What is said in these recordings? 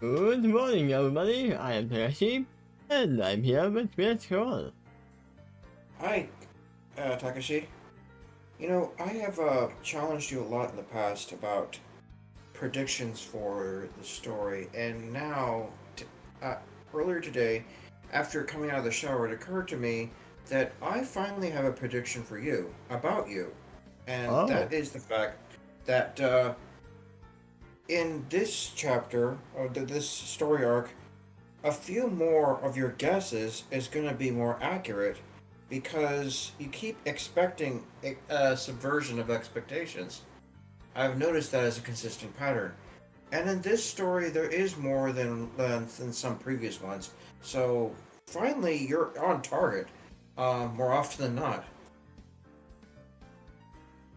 Good morning, everybody. I am Takeshi, and I'm here with Quill. Hi, Takashi. I have challenged you a lot in the past about predictions for the story, and now, uh, earlier today, after coming out of the shower, it occurred to me that I finally have a prediction for you, about you, and Oh, that is the fact that in this chapter, or this story arc, a few more of your guesses is going to be more accurate because you keep expecting a subversion of expectations. I've noticed that as a consistent pattern. And in this story, there is more than some previous ones. So finally, you're on target more often than not.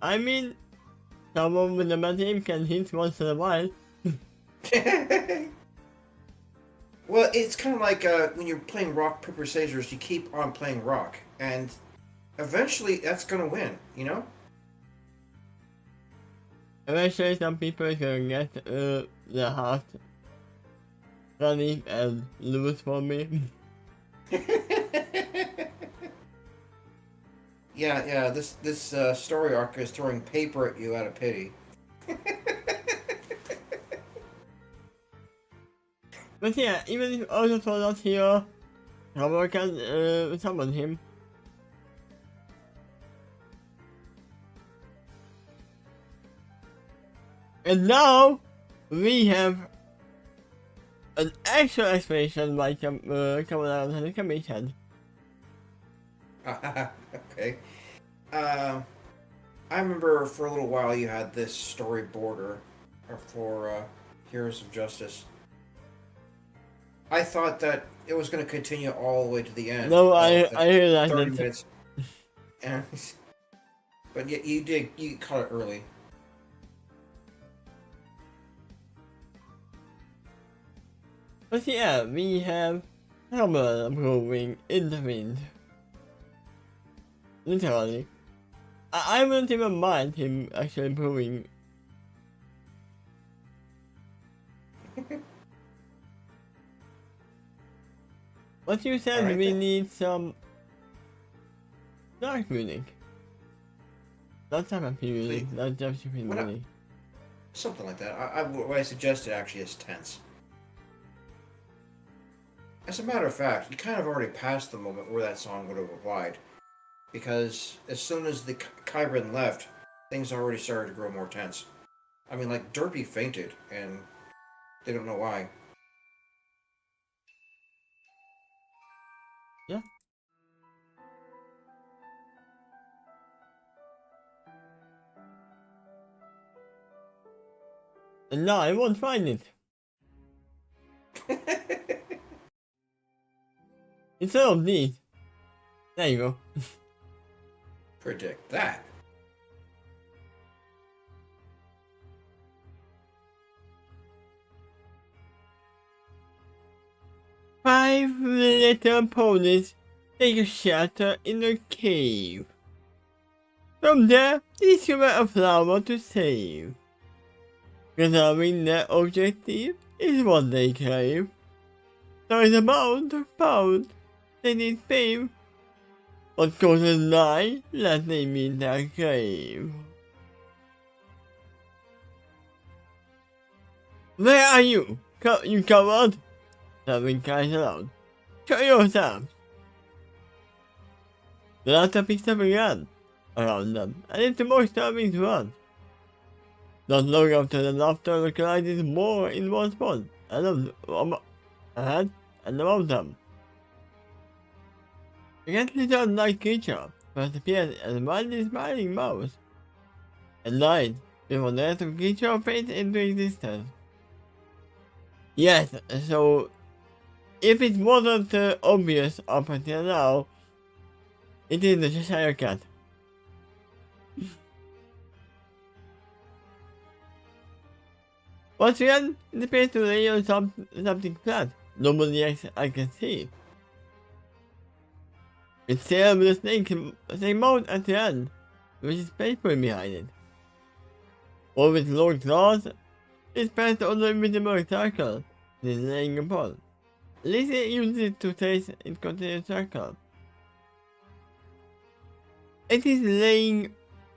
I mean, someone with a bad team can hit once in a while. Well, it's kind of like when you're playing rock, paper, scissors, you keep on playing rock. And eventually, that's going to win, you know? Eventually, some people can get the heart running and lose for me. Yeah. This story arc is throwing paper at you out of pity. But yeah, even if Otto's not here, someone can summon him. And now, we have an actual explanation by Commandant and the Commission. Okay. I remember for a little while you had this story border for Heroes of Justice. I thought that it was going to continue all the way to the end No, of the I realized 30 that. minutes. And, but yet you caught it early. But yeah, we have Hammer improving in the wind. Literally. I wouldn't even mind him actually improving. But you said Alright we then. need some dark music. Not some music, not just stupid What, music. something like that. What I suggested actually is tense. As a matter of fact, you kind of already passed the moment where that song would have applied. Because as soon as the Kyron left, things already started to grow more tense. I mean, like, Derpy fainted, and they don't know why. Yeah. And now I won't find it. Instead of these. There you go. Predict that. Five little ponies take a shelter in a cave. From there, they discover a flower to save. Resolving their objective is what they crave. So it's about to found, they need fame. What goes a lie, let they meet their grave. Where are you? You covered? Serving guys around. Show yourself. The latter picks up a gun around them, and it's the most starving to run. Not long after the laughter localizes more in one spot, ahead and around them. The cat little unlike creature first appears as a wildly smiling mouse, and light before the rest of the creature fades into existence. Yes, so if it wasn't obvious up until now, it is the Cheshire Cat. Once again, it appears to lay on something flat. Nobody else I can see. It's there with a snake mouth at the end, which is paper behind it. All with long claws, it's passed on the invisible circle, It is laying upon. Lizzie uses it to taste in continuous circle. It is laying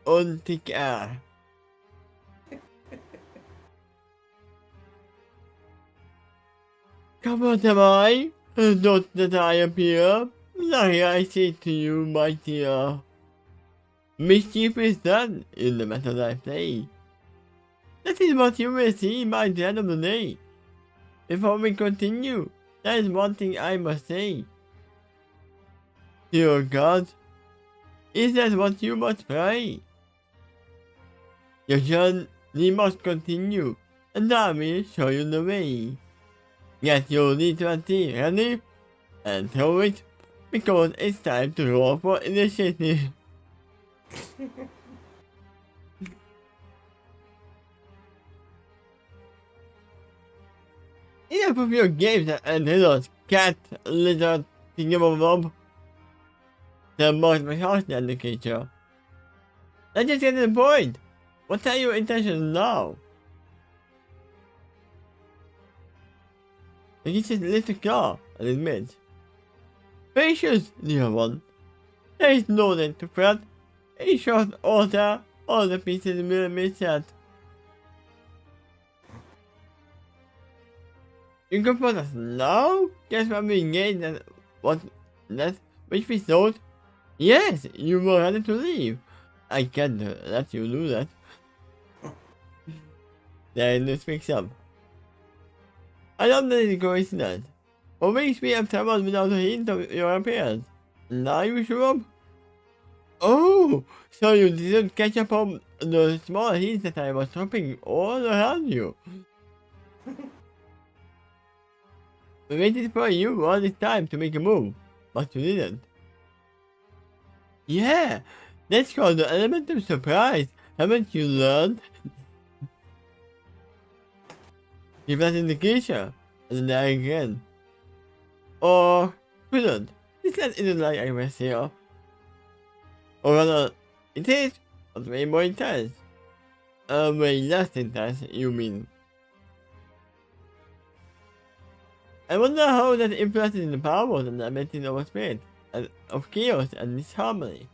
on thick air. Come on, am I? Not that I appear. Like I say to you, my dear. Mischief is done in the matter I play. That is what you will see by the end of the day. Before we continue, there is one thing I must say. Dear God, is that what you must pray? Your journey must continue, and I will show you the way. Get your D20 ready, and throw it, because it's time to roll for initiative. Enough of your games and riddles, cat, lizard, thingamabob. The most misunderstood creature. Let's just get to the point. What are your intentions now? The creature lifts a claw and admits. Patience, dear one. There is no need to fret. In short order, all the pieces will be set. You confront us now? Guess what we gained and what that which we thought? Yes, you were ready to leave. I can't let you do that. Then it speaks up. I love that it's coincidence. For weeks we have traveled without a hint of your appearance. Now you show up? Oh, so you didn't catch up on the small hints that I was dropping all around you. We waited for you all this time to make a move, but you didn't. Yeah, that's called the element of surprise. Haven't you learned? Give that indication, and then again. Or couldn't. This land isn't like I was here. Or rather, it is, but way more intense. Way less intense, you mean. I wonder how that influences the powers and the abilities of a spirit, and of chaos and disharmony.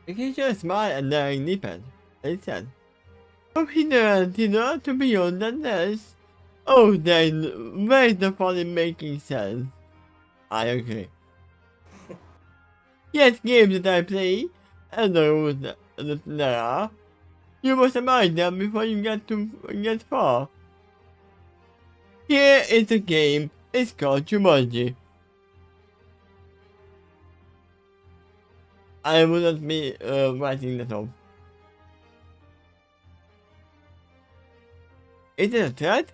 The creature smiled and then deepened, and said, from here to beyond the nest. Oh, then, where's the folly making sense? I agree. Yes, games that I play, and the rules that there are, you must abide them before you get far. Here is the game. It's called Jumanji. I will not be writing that off. Is it a threat?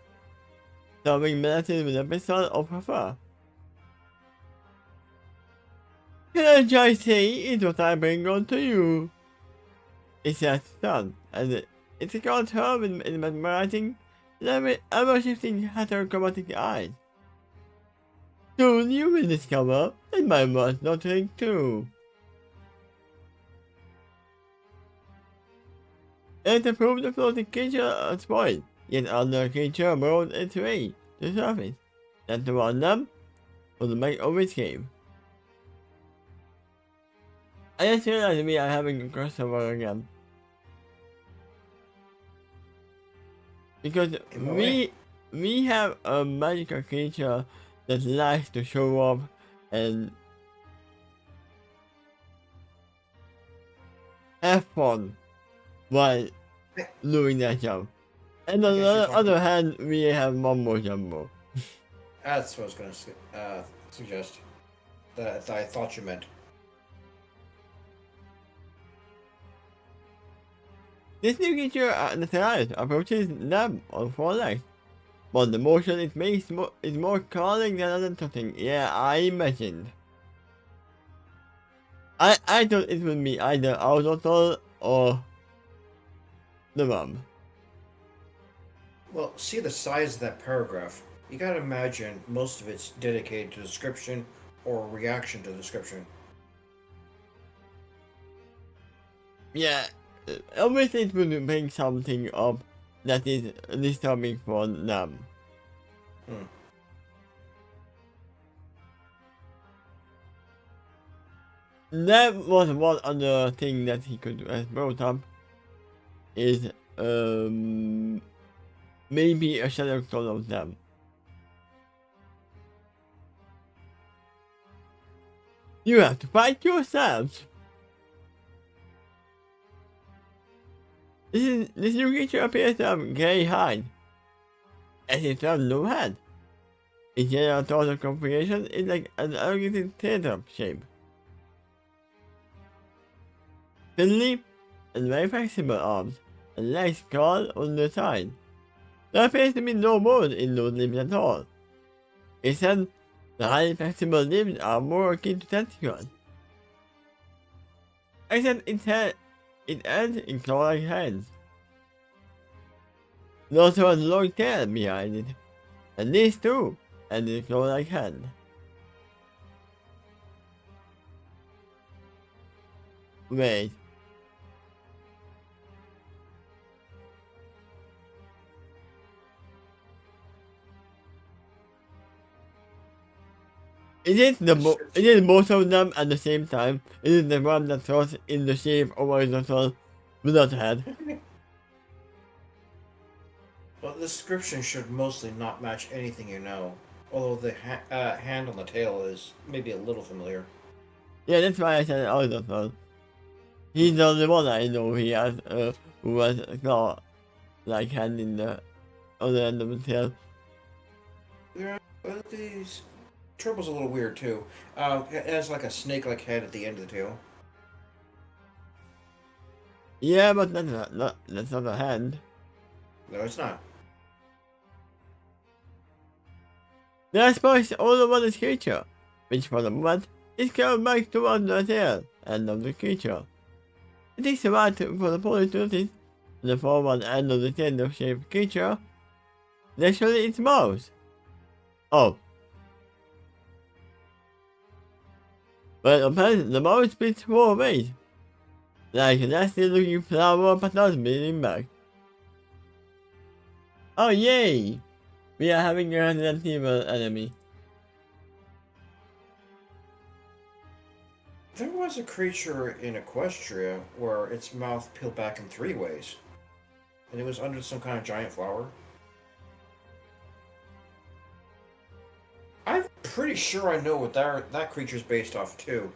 Something melted with a pistol of her fur. Can I just say it's what I bring on to you? It's just done, and it's called her in mesmerizing, ever-shifting heterochromatic eyes. Soon you will discover that my words not ring true. And to prove the floating creature spoiled, yet another creature burrowed its way to the surface. That to warn them was the make of its game. I just realized we are having a crossover again. Because we have a magical creature that likes to show off and have fun while doing that job. And on the other hand, we have Mumbo Jumbo. That's what I was going to suggest. That I thought you meant. This new creature, the TARDIS, approaches them on four legs. But the motion it makes is more crawling than something. Yeah, I imagined. I thought it would be either Autotol or the mom. Well, see the size of that paragraph. You gotta imagine most of it's dedicated to description or reaction to description. Yeah, obviously it would bring something up that is disturbing for them. Hmm. That was one other thing that he could have brought up is maybe a shadow clone of them. You have to fight yourselves. This new creature appears to have grey hide, as it has no head. Its general total configuration is like an elongated teardrop shape. Thinly and very flexible arms and legs crawled on the side. There appears to be no bone in those limbs at all. Instead, the highly flexible limbs are more akin to tentacles. Except it ends in claw-like hands. It also has a long tail behind it, and this too end in a claw-like hand. Wait. Is it both of them at the same time? Is it the one that throws in the shape of horizontal without a head? Well, the description should mostly not match anything you know, although the hand on the tail is maybe a little familiar. Yeah, that's why I said horizontal. He's the only one I know who has a claw like hand in the other end of the tail. Yeah, these Turbo's a little weird too. It has like a snake-like head at the end of the tail. Yeah, but that's not a hand. No, it's not. Then I suppose all of this creature, which for the moment is curved back towards the tail end of the creature. It takes a while for the police to notice the forward end of the tail-shaped creature. Naturally, its mouth. Oh. Well, apparently the mouth splits 4 ways. Like a nasty looking flower but not bleeding back. Oh yay! We are having a Resident Evil enemy. There was a creature in Equestria where its mouth peeled back in 3 ways, and it was under some kind of giant flower. I'm pretty sure I know what that creature's based off too.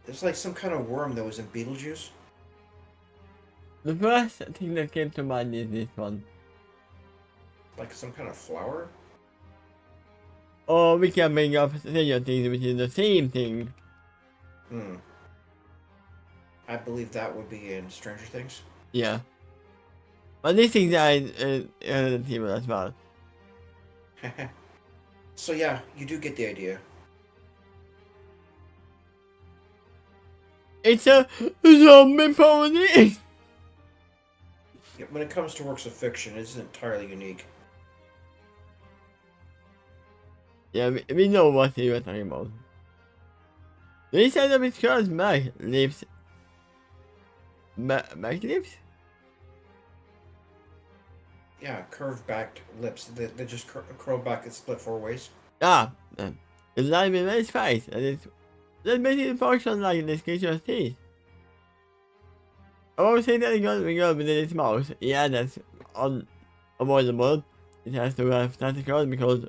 It's like some kind of worm that was in Beetlejuice. The first thing that came to mind is this one. Like some kind of flower? Or we can bring up Stranger Things, which is the same thing. I believe that would be in Stranger Things. Yeah. But this thing are in Resident Evil as well. So yeah, you do get the idea. It's a zombie pony! Yeah, when it comes to works of fiction, it's entirely unique. Yeah, we know what you were talking about. The inside of its curved back lips. Back lips? Yeah, curved backed lips. They just curl back and split 4 ways. Ah, it's live in its face, and it's that makes it function like this creature's teeth. I won't say that it got within its mouth. Yeah, that's unavoidable. It has to have tentacles because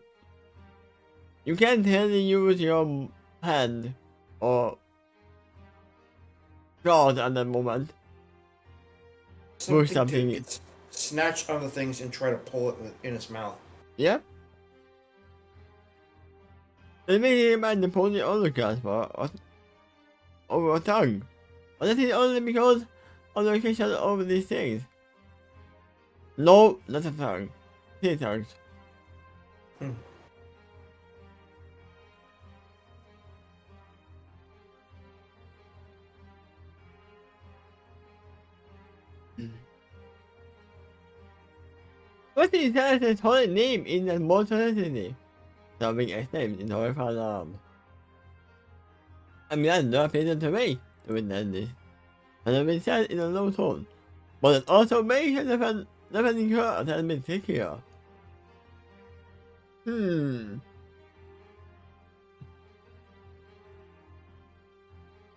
you can't really use your hand or claws at that moment. Something. It's snatch other things and try to pull it in its mouth. Yeah. It makes it about the pony only class for over a tongue. But that is only because of the location of these things. No, not a tongue. 3 tongues. What is Harrison's whole name in that mortality? Something exclaimed in horrified alarm. I'm glad no appeared to me to witness this, and I've been said in a low tone. but it also makes a defending her a little bit trickier.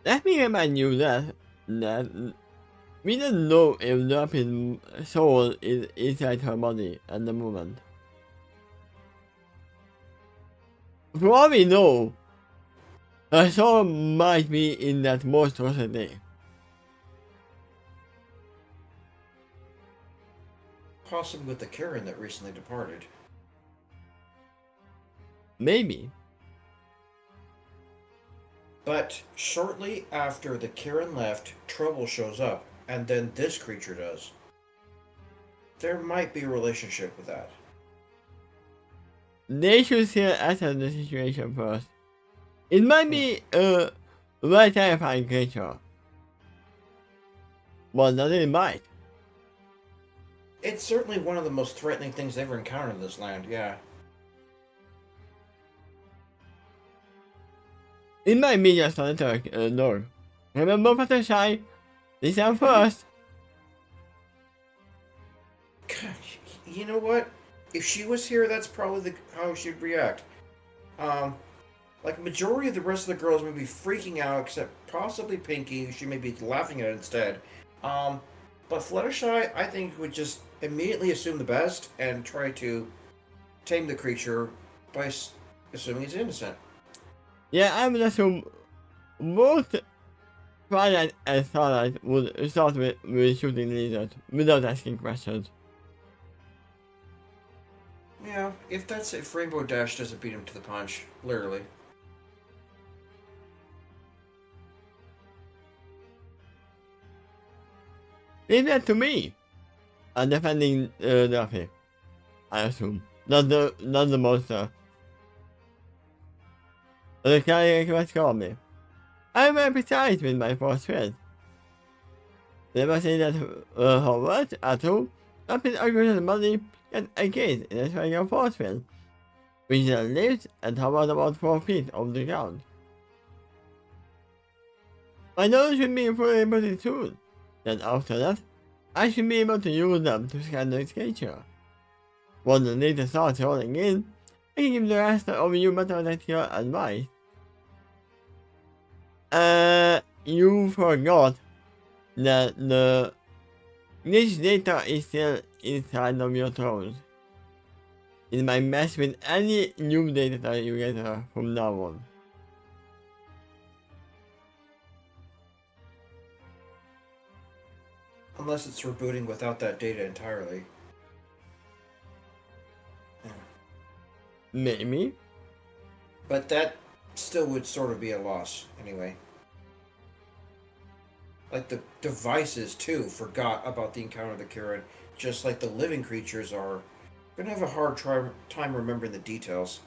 Let me remind you that we don't know if Rapid's soul is inside her body at the moment. For all we know, her soul might be in that monstrosity. Possibly with the Karen that recently departed. Maybe. But shortly after the Karen left, trouble shows up, and then this creature does. There might be a relationship with that. They should still assess the situation first. It might be a very terrifying creature. But not it might. It's certainly one of the most threatening things ever encountered in this land, yeah. It might be just a little dog. Remember, Fluttershy? Listen first. God, you know what? If she was here, that's probably how she'd react. Like majority of the rest of the girls may be freaking out, except possibly Pinky, she may be laughing at it instead. But Fluttershy, I think, would just immediately assume the best and try to tame the creature by assuming it's innocent. Yeah, I would assume both Twilight and Starlight would start with shooting lizards without asking questions. Yeah, if Rainbow Dash doesn't beat him to the punch, literally. Leave that to me. I'm defending Duffy, I assume. Not the monster. The guy request called me. I'm very precise with my force field. Never say that her words at all. Duffy's argument body gets engaged in a triangle force field, which then lives and hovers about 4 feet off the ground. My nose should be fully pretty soon. Then after that, I should be able to use them to scan the creature. Once the data starts rolling in, I can give the rest of you mathematical advice. You forgot that this data is still inside of your throat. It might mess with any new data that you get from now on. Unless it's rebooting without that data entirely. Maybe. But that still would sort of be a loss, anyway. Like the devices, too, forgot about the encounter of the Karen, just like the living creatures are. Gonna have a hard time remembering the details.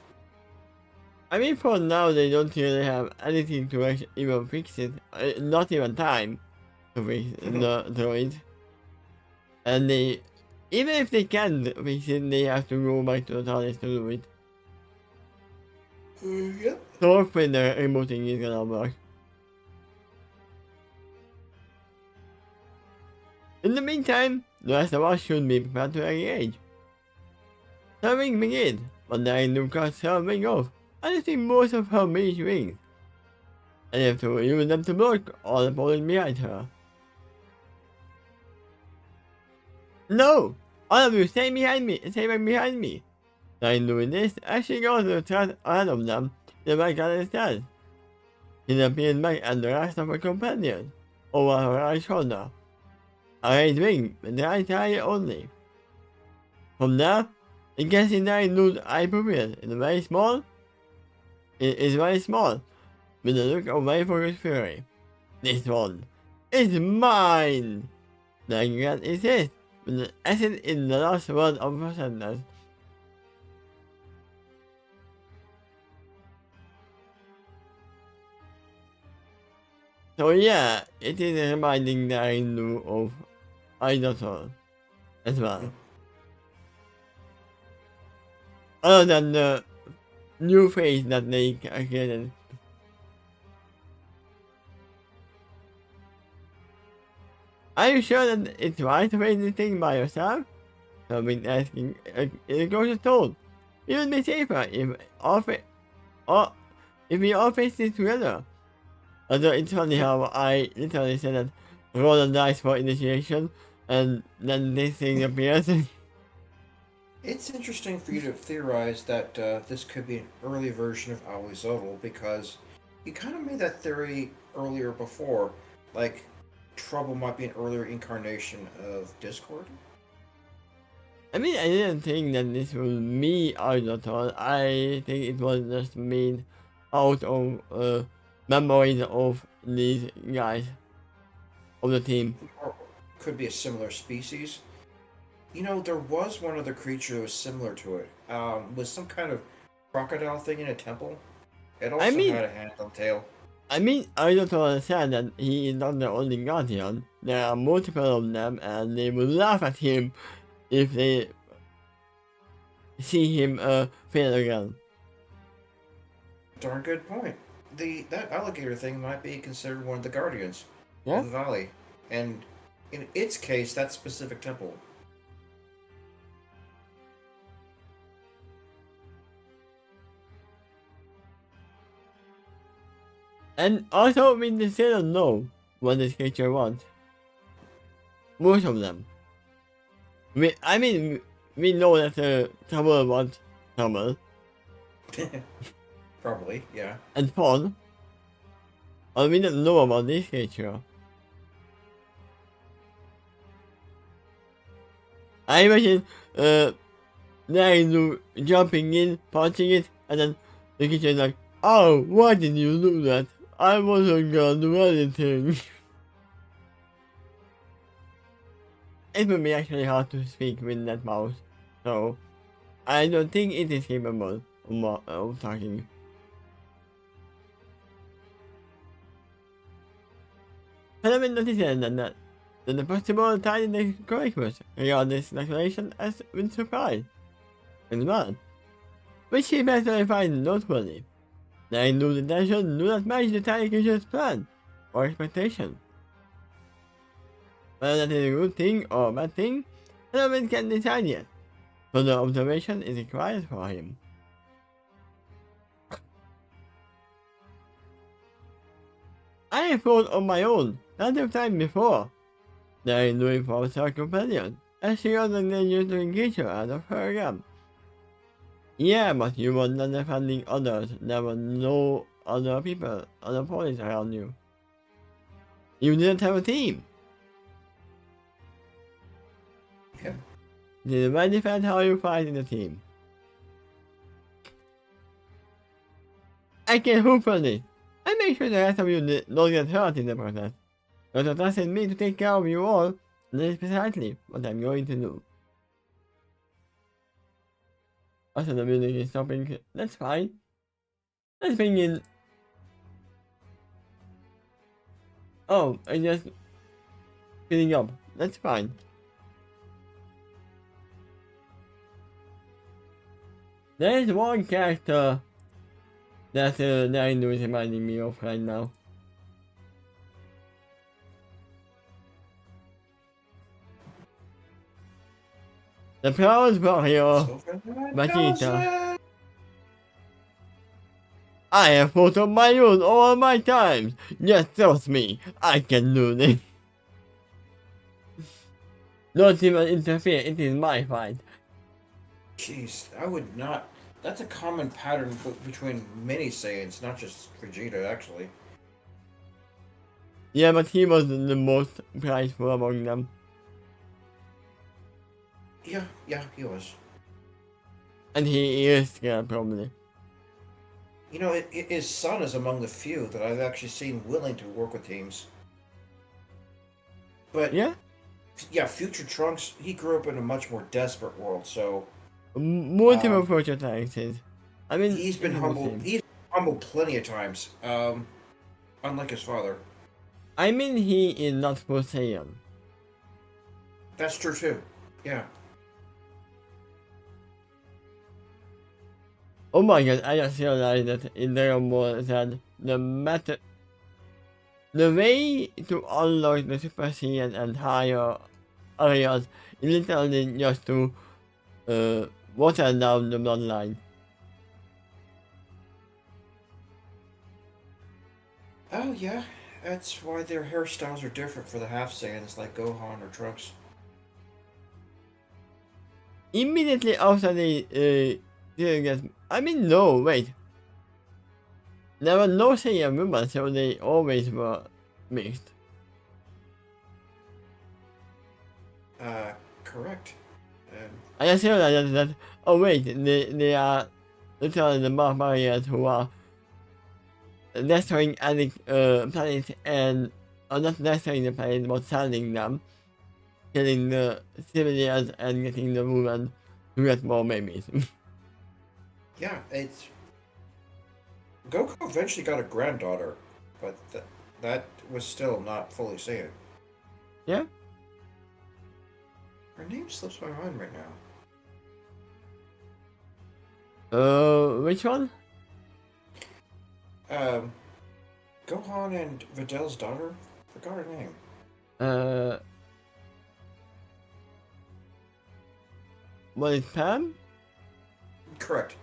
I mean, for now, they don't really have anything to even fix it. Not even time to fix the droid. And they, even if they can fix it, they have to go back to the TARDIS to do it. Yep. So hopefully the remoting is gonna work. In the meantime, the rest of us should be prepared to engage. Serving begins, but there is Lucas serving off. I think most of her mage wings. And have to use them to block all the bullets behind her. No! All of you stay behind me, stay back behind me. By doing this, I should go to the track ahead of them, the back at the stairs. She appeared back at the rest of her companions, over her right shoulder. A right wing, with the right eye only. From there, it gets in there loose eye pupils. It's very small. It is very small, with a look of very focused fury. This one is mine! The regret is it, with the essence in the last word of her sentence. So yeah, it is reminding the Hindu of Idosaur as well. Other than the new face that they created. Are you sure that it's right to raise this thing by yourself? So I've been asking, it goes told. It would be safer or if we all face this together. Although it's funny how I literally said that roll a dice for initiation, and then this thing appears. It's interesting for you to theorize that this could be an early version of Alizodal because you kind of made that theory earlier before, like Trouble might be an earlier incarnation of Discord. I mean, I didn't think that this was me out at all. I think it was just made out of memories of these guys of the team. Or could be a similar species. You know, there was one other creature that was similar to it. Was some kind of crocodile thing in a temple. It I also mean, had a hand on tail. I don't understand that he is not the only guardian. There are multiple of them, and they will laugh at him if they see him fail again. Darn good point. That alligator thing might be considered one of the guardians Yeah? of the valley, and in its case, that specific temple. And also, we still don't know what this creature wants. Most of them. We know that the Trouble wants Trouble Probably, yeah. and Pawn. But we don't know about this creature. I imagine, Nailu jumping in, punching it, and then the creature is like, "Oh, why did you do that? I wasn't gonna do anything." It would be actually hard to speak with that mouse, so I don't think it is capable of talking. Element noticed that the possible tiny correctness regarding this declaration has been surprised and well, which he better find noteworthy. They knew the intention do not match the tiny creature's plan or expectation. Whether that is a good thing or a bad thing, Element can decide yet. Further observation is required for him. I have thought on my own, plenty of time before. They knew it for her companion, as she was an dangerous to engage her out of her gap. Yeah, but you were not defending others. There were no other people, other police around you. You didn't have a team. Yeah. Did I defend how you fight in a team? I can hope for this. I make sure the rest of you don't get hurt in the process. But it doesn't mean to take care of you all, and that is precisely what I'm going to do. Also, the music is stopping. That's fine. Let's bring in. Oh, I just filling up. That's fine. There is one character that Nine is reminding me of right now. The Proud Warrior, Vegeta. I have fought on my own all my times. Just trust me, I can do this. Don't even interfere, it is my fight. Jeez, I would not. That's a common pattern between many Saiyans, not just Vegeta, actually. Yeah, but he was the most prideful among them. Yeah, he was. And he is scared, probably. You know, his son is among the few that I've actually seen willing to work with teams. But Yeah? yeah, Future Trunks, he grew up in a much more desperate world, so Multiple prototypes. I mean, he's been humbled. He's humbled plenty of times. Unlike his father. I mean, he is not full Saiyan. That's true too. Yeah. Oh my god, I just realized that in Dragon Ball that The way to unlock the Super Saiyan and higher areas is literally just to water down the bloodline. Oh yeah, that's why their hairstyles are different for the half Saiyans like Gohan or Trunks. Immediately after they didn't get, I mean, no, wait. There were no Saiyan women, so they always were mixed. Correct. I just realized that, oh wait, they are literally the barbarians who are destroying any planet and, or not destroying the planet, but selling them, killing the civilians and getting the women to get more babies. Yeah, it's Goku eventually got a granddaughter, but that was still not fully Saiyan. Yeah? Her name slips my mind right now. Which one? Gohan and Vidal's daughter? Forgot her name. Was it Pam? Correct.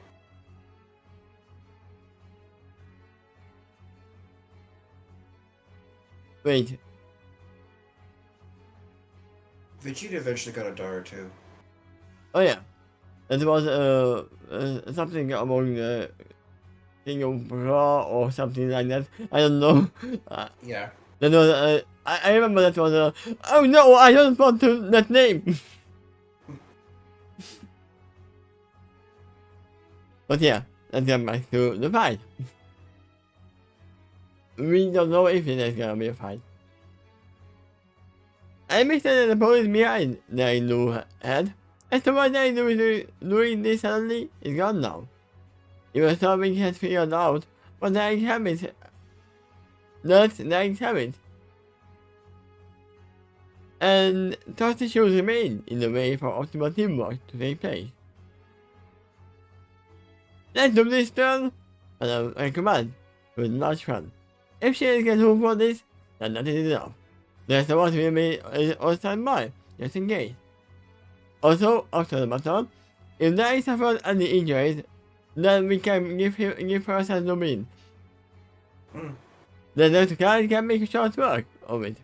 Wait, Vegeta eventually got a daughter too. oh yeah. It was something among the King of Raw or something like that. I don't know. Yeah. That was, I remember that was oh no, I don't want to that name. But yeah, let's get back to the fight. We don't know if there's gonna be a fight. I understand that the police behind their new head. As to why they doing this suddenly is gone now. Even something has figured out what their habits. That's their habit. And trust issues remain in the way for optimal teamwork to take place. Let's do this turn, and I command with large fun. If she gets home for this, then that is enough. The rest of us will be on standby, just in case. Also, after the battle, if there is suffered any injuries, then we can give her a sense of being. The next guy can make short work of it.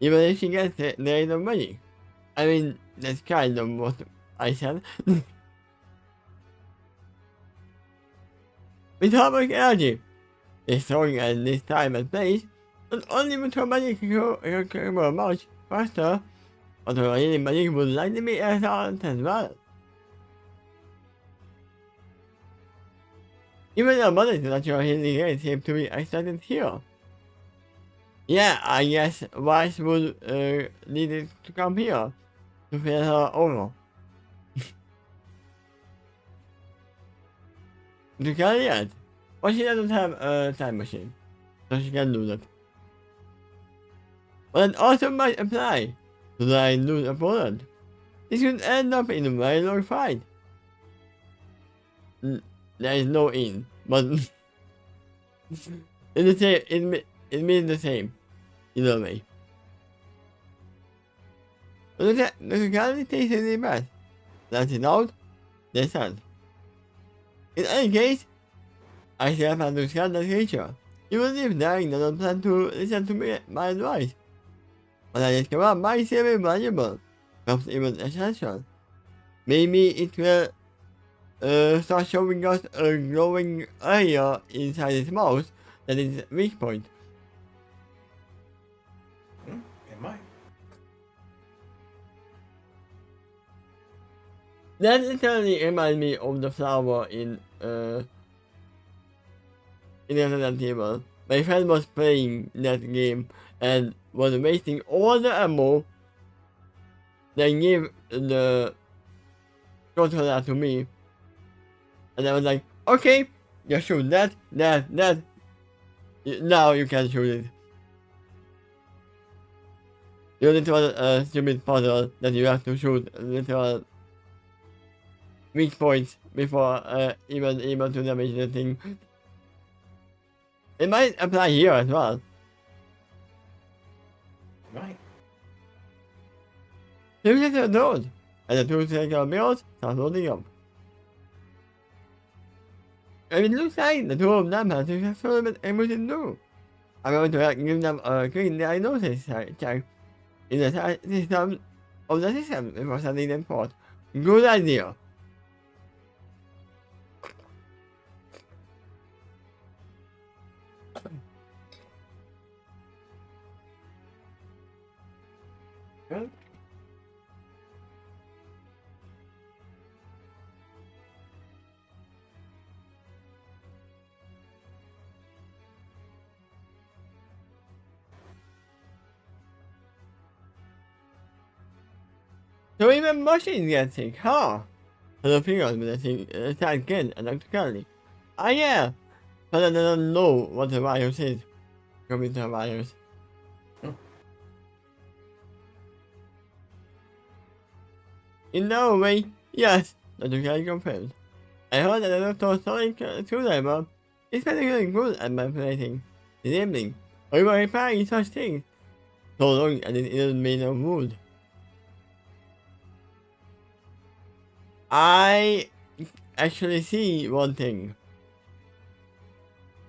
Even if she gets the rate of money. I mean, that's kind of what I said. With harmonic energy, destroying at this time and place, not only with her magic can go much faster, but her really magic would likely be excellent as well. Even the ability that your healing rate seems to be extended here. Yeah, I guess Wise would need it to come here to fill her over. To carry it, but she doesn't have a time machine, so she can do that. But it also might apply to the new opponent. This could end up in a very long fight. There is no in, but in the same, it means the same, either way. But the guy takes a deep breath, lets it out, then stands. In any case, I still have to scan the creature, even if Daring doesn't plan to listen to my advice. But I discovered my very valuable, perhaps even essential. Maybe it will start showing us a glowing area inside its mouth that is weak point. It might. That literally reminds me of the flower in Resident Evil. My friend was playing that game and was wasting all the ammo. Then gave the controller to me. And I was like, okay, you shoot that. Now you can shoot it. You literal stupid puzzle that you have to shoot literal weak points before even able to damage the thing. It might apply here as well. Might. Look at the road, and the two circle wheels start loading up. And it looks like the two of them have successfully been able to do. I'm going to give them a quick diagnosis check in the system of the system before sending them forth. Good idea. Good. So even machines get sick, huh? Hello, fingers with the attack again electrically. Ah, yeah! But I don't know what the virus is. Computer virus. In no way, yes, that you can confirm. I heard that the Dr. Sonic screwdriver is particularly good at manipulating, disabling, or even repairing such things, so long as it isn't made of wood. I actually see one thing.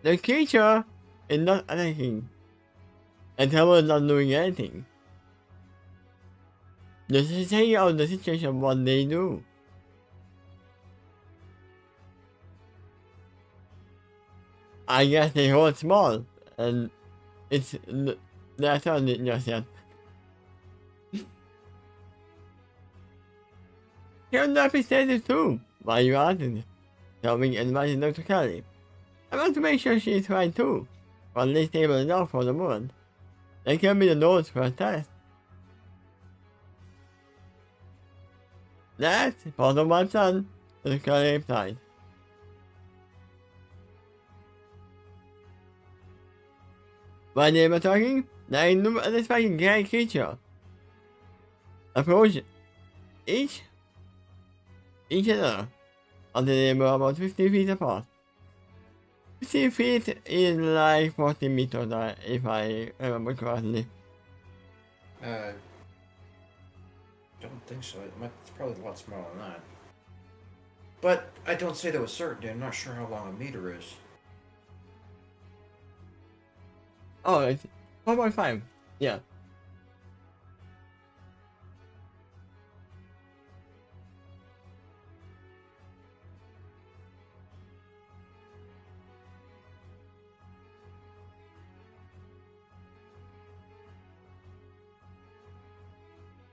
The creature is not attacking, and Tower is not doing anything. Just taking out the situation what they do. I guess they hold small, and that's not it just yet. You're not status too, while you're at it. Helping advise Dr. Kelly. I want to make sure she's fine too, or at least stable enough for the moment. That can be the notes for a test. That's part of my son, Dr. Kelly replied. While they were talking, the new unexpected giant creature approached each other until they were about 50 feet apart. 50 feet is like 40 meters, if I remember correctly. Don't think so. It's probably a lot smaller than that. But I don't say that with certainty. I'm not sure how long a meter is. Oh, it's 4.5. Yeah.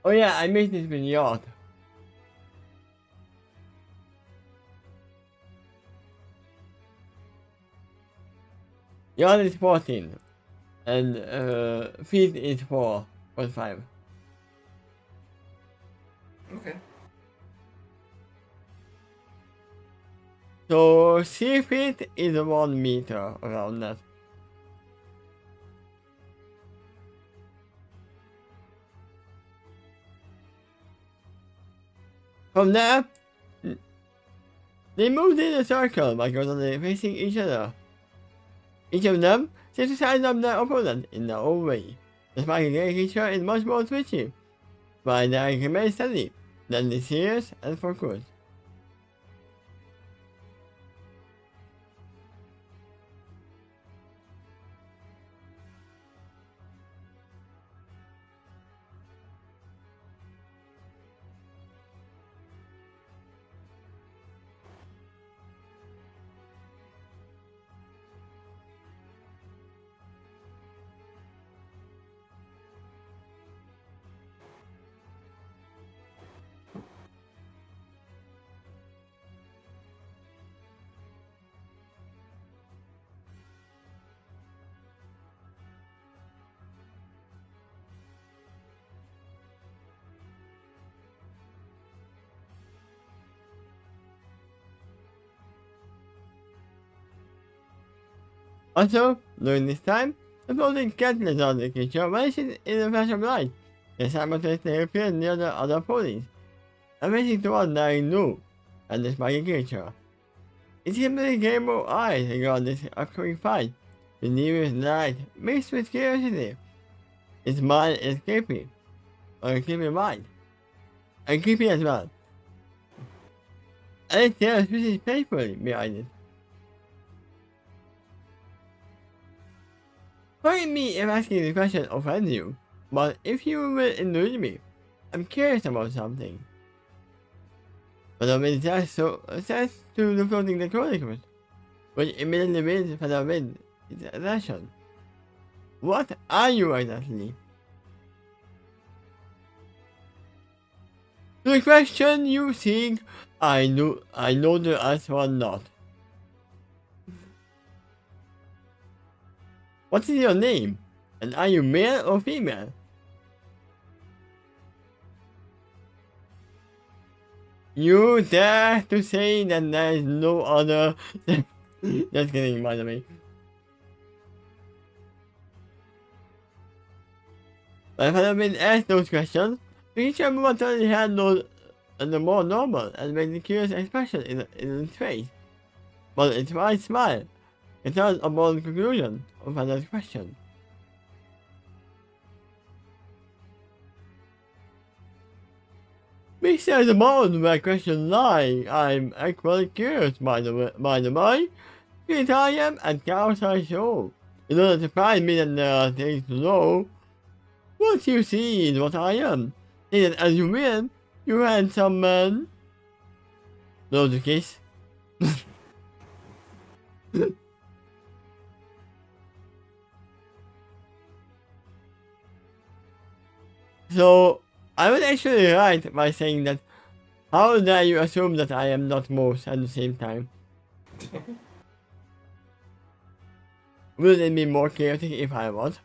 Oh yeah, I missed this with yacht. Yacht is 14. And feet is 4.5. Okay. So 3 feet is 1 meter around that. From there, they moved in a circle by constantly facing each other. Each of them seems to size up their opponent in their own way. The spiky gray creature is much more twitchy, but they remain steady, deadly serious and for good. Also, during this time, the floating cat lizard creature vanishes in a flash of light, and simultaneously appears near the other ponies, amazing toward Nine Nu and the spiky creature. It simply gave more eyes regarding this upcoming fight, with nearest light mixed with curiosity. His mind is creepy. Or a creepy mind. And creepy as well. And there is really painfully behind it. Pardon me if asking the question offends you, but if you will indulge me, I'm curious about something. Phenomenon says to the floating necroticus, which immediately means phenomenon is attention. What are you exactly? The question you seek, I know the answer or not. What is your name? And are you male or female? You dare to say that there is no other... Just kidding, by the way. But if I had been asked those questions, the creature momentarily handled the more normal and made a curious expression in its face. But its wide smile returned upon the conclusion of another question. Besides the moment where question lie, I'm actually curious by the way, since I am and cows I show. In order to find me that there are things to know, what you see is what I am. See that as you will, you handsome man. No the kiss. So, I was actually right by saying that how dare you assume that I am not both at the same time? Would it be more chaotic if I was?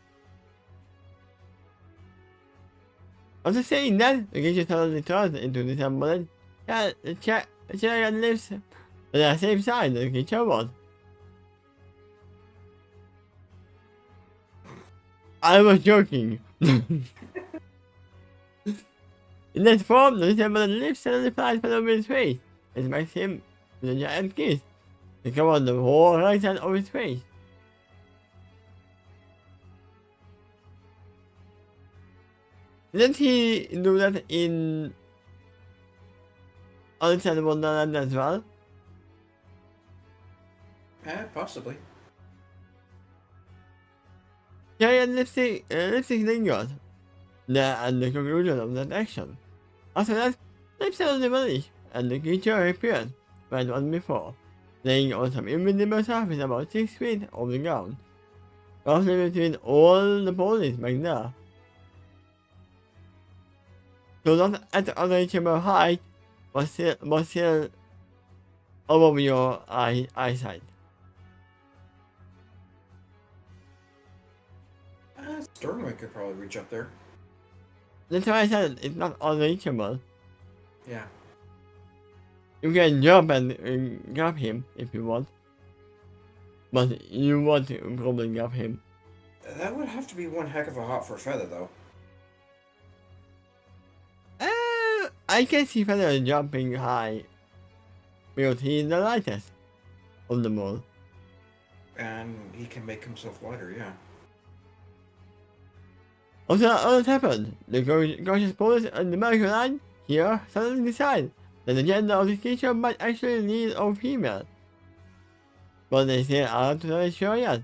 After saying that, the creature suddenly turns into this ambulance. The chariot lives on the same side the creature was. I was joking. In this form, the resemblance lifts and flies from his face, and smacks him with a giant kiss to cover the whole right side of his face. Didn't he do that in Outside Wonderland as well? Possibly. Giant lipstick lingers there at the conclusion of that action. After that, lips suddenly vanished, and the creature appeared where it was before, laying on some invisible surface about 6 feet off the ground, roughly between all the ponies back there. So not at the unreachable height, but still over your eyesight. Stormwind could probably reach up there. That's why I said it's not unreachable. Yeah. You can jump and grab him if you want. But you want to probably grab him. That would have to be one heck of a hop for Feather, though. I can see Feather jumping high because he is the lightest of them all. And he can make himself lighter, yeah. Also, what happened? The gorgeous police and the medical line here suddenly decide that the gender of the creature might actually lead or female. But they still aren't really sure yet.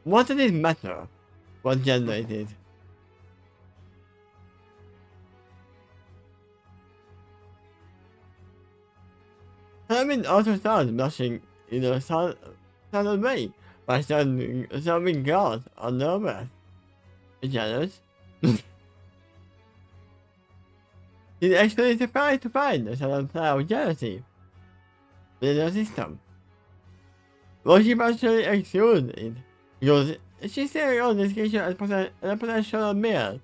What does it matter what gender it is? Herman also starts blushing in a subtle way by serving girls on their breath. Jealous? He's actually surprised to find a sudden flow of jealousy within the system. Well, she partially excused it because she saw this creature as a potential male.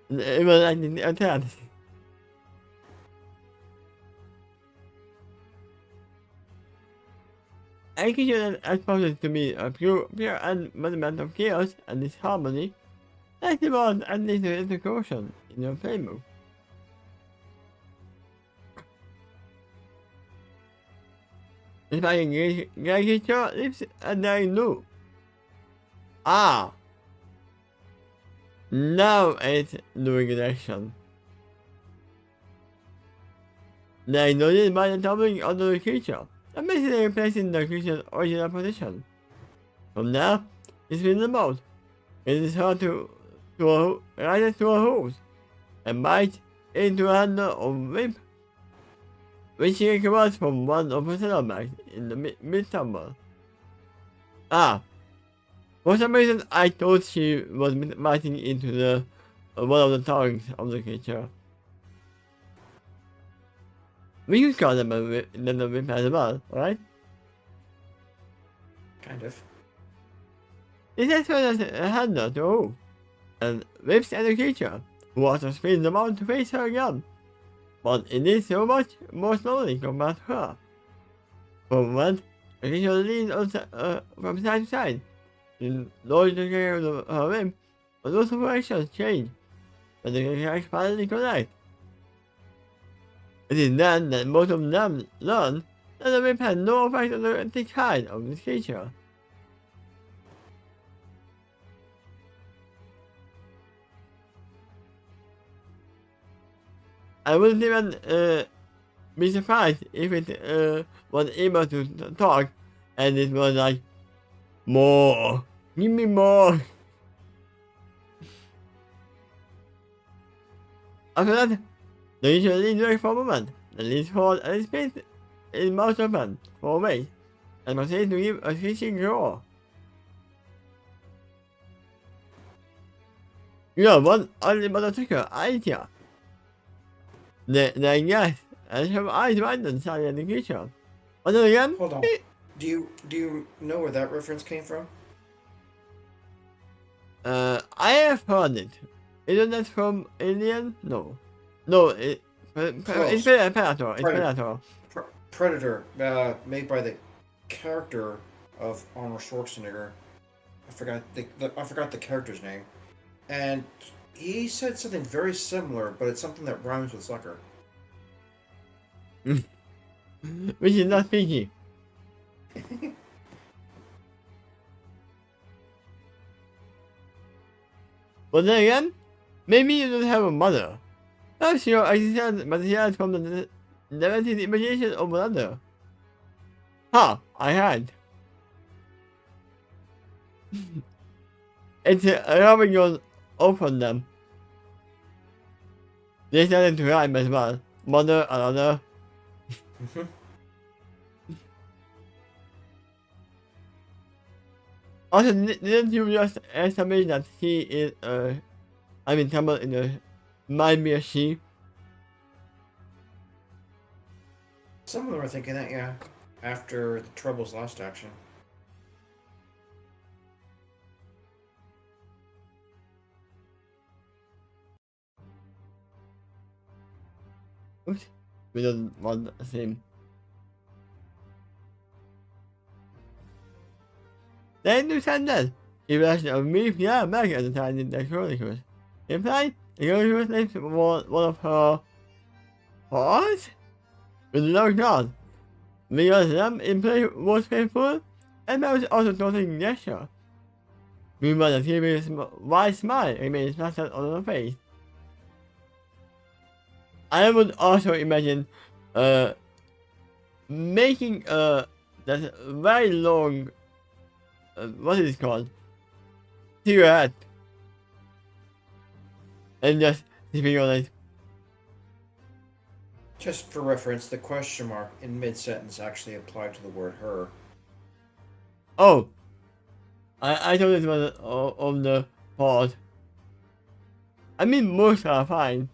It was like the attack. I consider as supposed to be a pure embodiment of chaos and disharmony. That demands at least an integration in your playbook. Despite creature lives and dying new. Ah, Now it's doing election. They noted by the doubling of the creature, and basically replacing the creature's original position. From now, it's been the mode. It is hard to ride to a horse and bite into a handle of whip, which she recovers from one of her saddlebags in the mid-summer. Ah, for some reason I thought she was biting into the one of the tongues of the creature. We could call them a whip as well, right? Kind of. It acts as a handle to a hoof, and whips at the creature, who also spins around to face her again. But it is so much more slowly compared to her. For a moment, the creature leans from side to side, in order to carry her whip, but those operations change, and the characters finally connect. It is then that most of them learn that the whip has no effect on the thick hide of this creature. I wouldn't even be surprised if it was able to talk and it was like, more, give me more. After that, the creature leans back for a moment, then leans forward and its face is mouth open for a ways, and proceeds to give a screeching roar. You are one only motherfucker idea. The guess and have eyes widen slightly at the creature. But then again, Hold on. Do you know where that reference came from? I have heard it. Isn't that from Alien? No. No, it's Predator. It's Predator. Predator, made by the character of Arnold Schwarzenegger. I forgot the character's name, and he said something very similar, but it's something that rhymes with sucker. Which is not PG. But then again, maybe you don't have a mother. Not sure, but she has from the limited imagination of another. Huh, I had. It's rubbing your open them. They started to rhyme as well. Mother, another. Also, didn't you just estimate that he is, someone in the, might be a she? Some of them are thinking that, yeah, after the Trouble's last action. Oops, we don't want the same. Then you said that. He was a brief year back at the time in the Chronicles. In fact, the Chronicles named one of her paws with no God. Because them in play was faithful, and that was also totally gesture. Meanwhile, the TV's wide smile remains plastered on her face. I would also imagine making that very long what is it called? Cigarette. And just sipping on it. Just for reference, the question mark in mid-sentence actually applied to the word her. Oh! I thought it was on the pause. I mean, most are fine.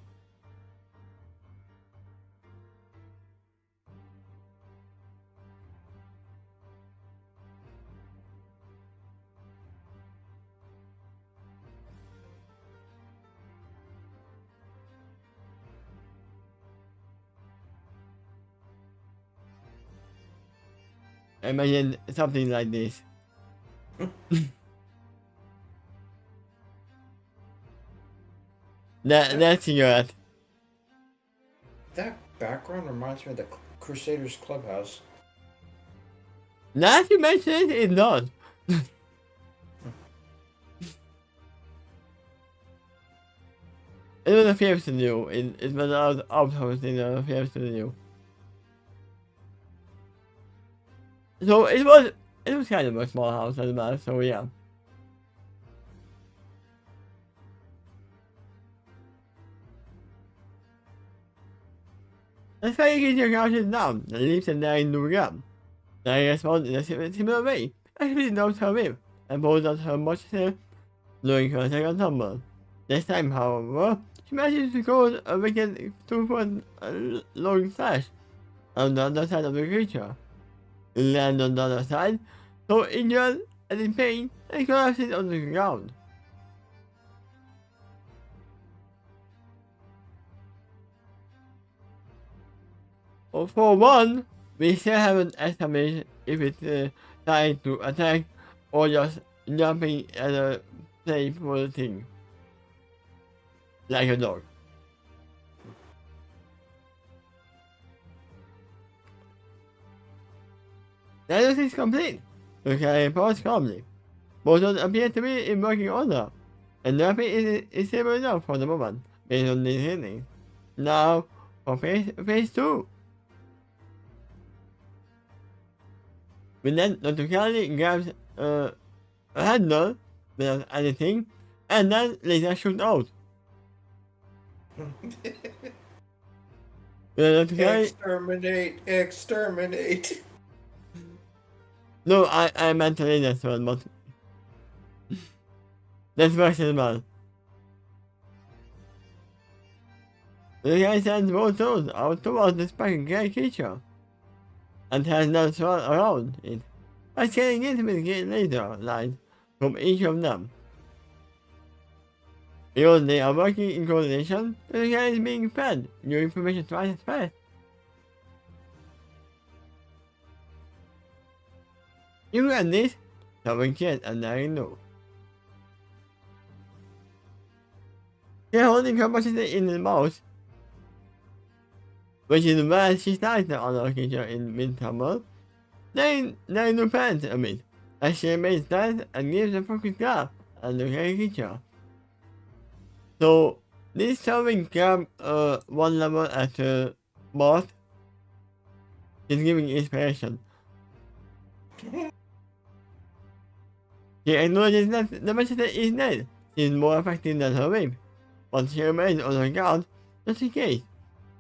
Imagine something like this. That cigarette. That background reminds me of the Crusaders Clubhouse. Now that you mention it, it does. It was a film studio. It was outhouse in a film studio. So it was kind of a small house as well. So yeah. Let's say you get your couches down and leave them there in the room. They respond in a similar way. Actually knows her will and pulls out her much during her second tumble. This time, however, she manages to go a wicked 2-foot long slash on the other side of the creature. Land on the other side, so injured and in pain, and collapses on the ground. For one, we still haven't established if it's trying to attack or just jumping at a playful thing. Like a dog. That is complete. Look at it pause calmly. Both appear to be in working order, and nothing is stable enough for the moment, based on these healings. Now, for phase 2. We then automatically grabs a handle without anything, and then later shoot out. Exterminate! Exterminate! No, I meant to read this one, but this works as well. The guy sends both those out towards the spiking creature, and has now thrown around it, by scaling intimate laser lines from each of them. Because they are working in coordination, the guy is being fed new information twice as fast. You got this, someone can and I know. They're holding her capacity in the mouth, which is where she starts the other creature in mid-tumble. They no pants a bit, as she makes that and gives a focus grab at the creature. So, this serving grab one level at the boss is giving inspiration. She acknowledges that the machete is dead. She is more effective than her whip, but she remains on her guard just in case.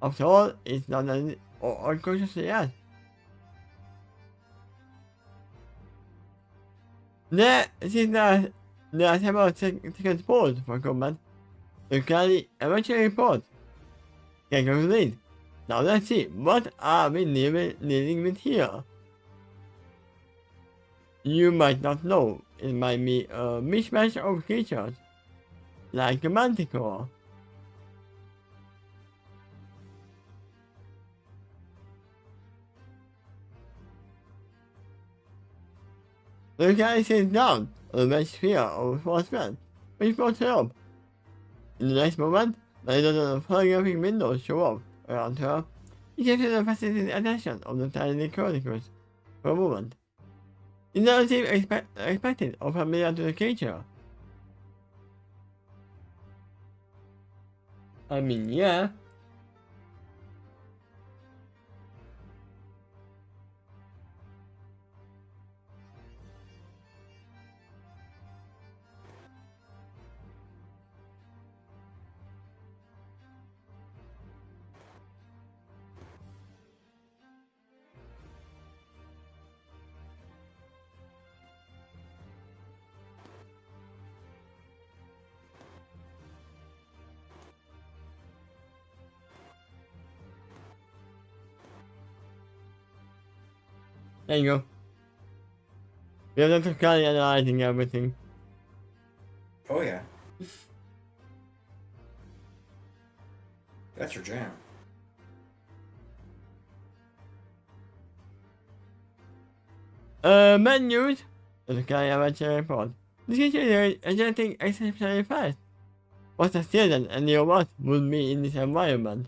After all, it's not an unconscious yet. There are several seconds pause for combat. The Kali eventually reports. Can complete. Now let's see, what are we dealing with here? You might not know, it might be a mishmash of creatures, like a manticore. The guy sits down on the bench sphere of horsemen, which brought her up. In the next moment, many dozen of photographic windows show up around her. He gives her the fascinating attention of the tiny chronicles for a moment. It doesn't seem expected or familiar to the creature. I mean, yeah. There you go. We have Dr. Kali analyzing everything. Oh yeah. That's her jam. Menus. Dr. Kali eventually report. This creature is generating exceptionally fast. What a student and your what would be in this environment?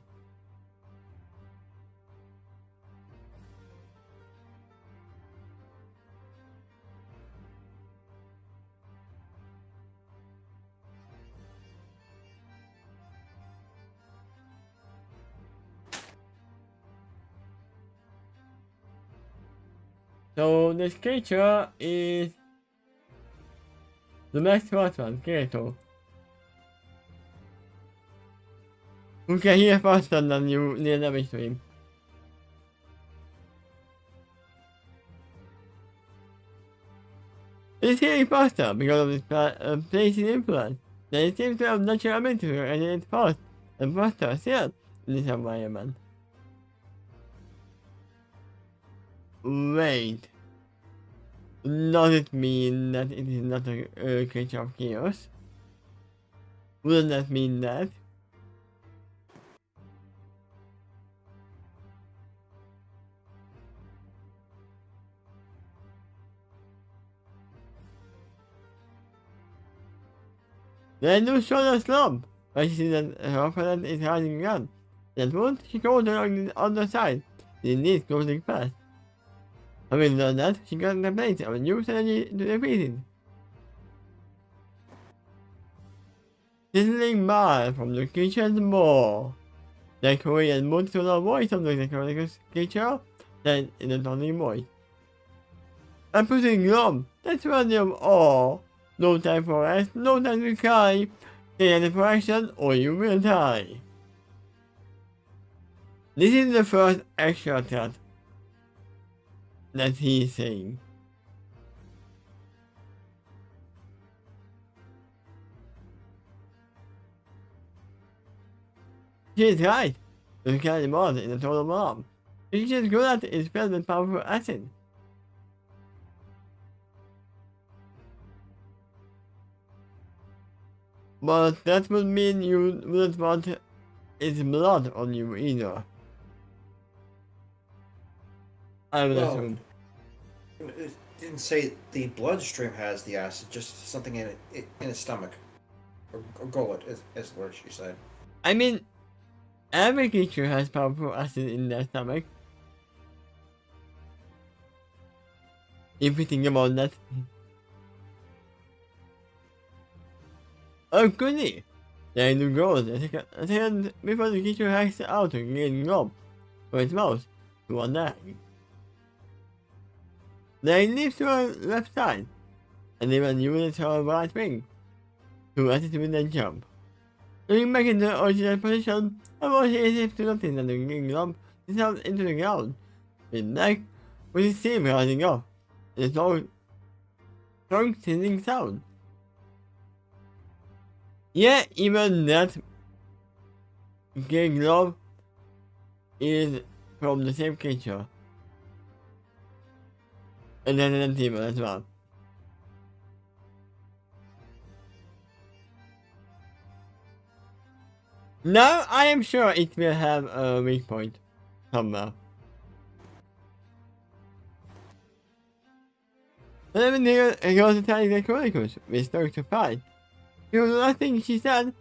So this creature is the next one, Kato. Who can hear faster than you near damage to him. He's hearing faster because of his place in influence. Then it seems to have natural ability to regenerate fast and faster still in this environment. Wait. Does it mean that it is not a creature of chaos? Wouldn't that mean that? Then do shoulder slump. But she sees that her opponent is hiding around. That once she goes along the other side, the knees closing fast. Having done that, she got the place of a new energy to defeat it. Sizzling bar from the creature's maw. The Korean multiple voice of the creature, then in a tiny voice. I'm putting glum. That's worthy of awe. No time for rest, no time to cry. Stay ready for action or you will die. This is the first extra threat that he is saying. She is right. The carry more in a total bomb. She is good at is filled with powerful acid. But that would mean you wouldn't want its blood on you either. I would assume. It didn't say the bloodstream has the acid, just something in his stomach. Or gullet, is what she said. I mean, every creature has powerful acid in their stomach. If you think about that. Oh goody! There is no gold. A second before the creature hacks out to gain glob for its mouth to one eye. Then leaps to her left side, and even uses her right wing to assist with the jump. Going back into the original position, and more she is to nothing than the green glob dissolves into the ground, with neck with his steam rising off, and a strong sizzling sound. Yeah, even that green glob is from the same creature. And then an demon as well. Now I am sure it will have a weak point somewhere. And then here goes the tiny Chronicles with story to fight. Because the last thing she said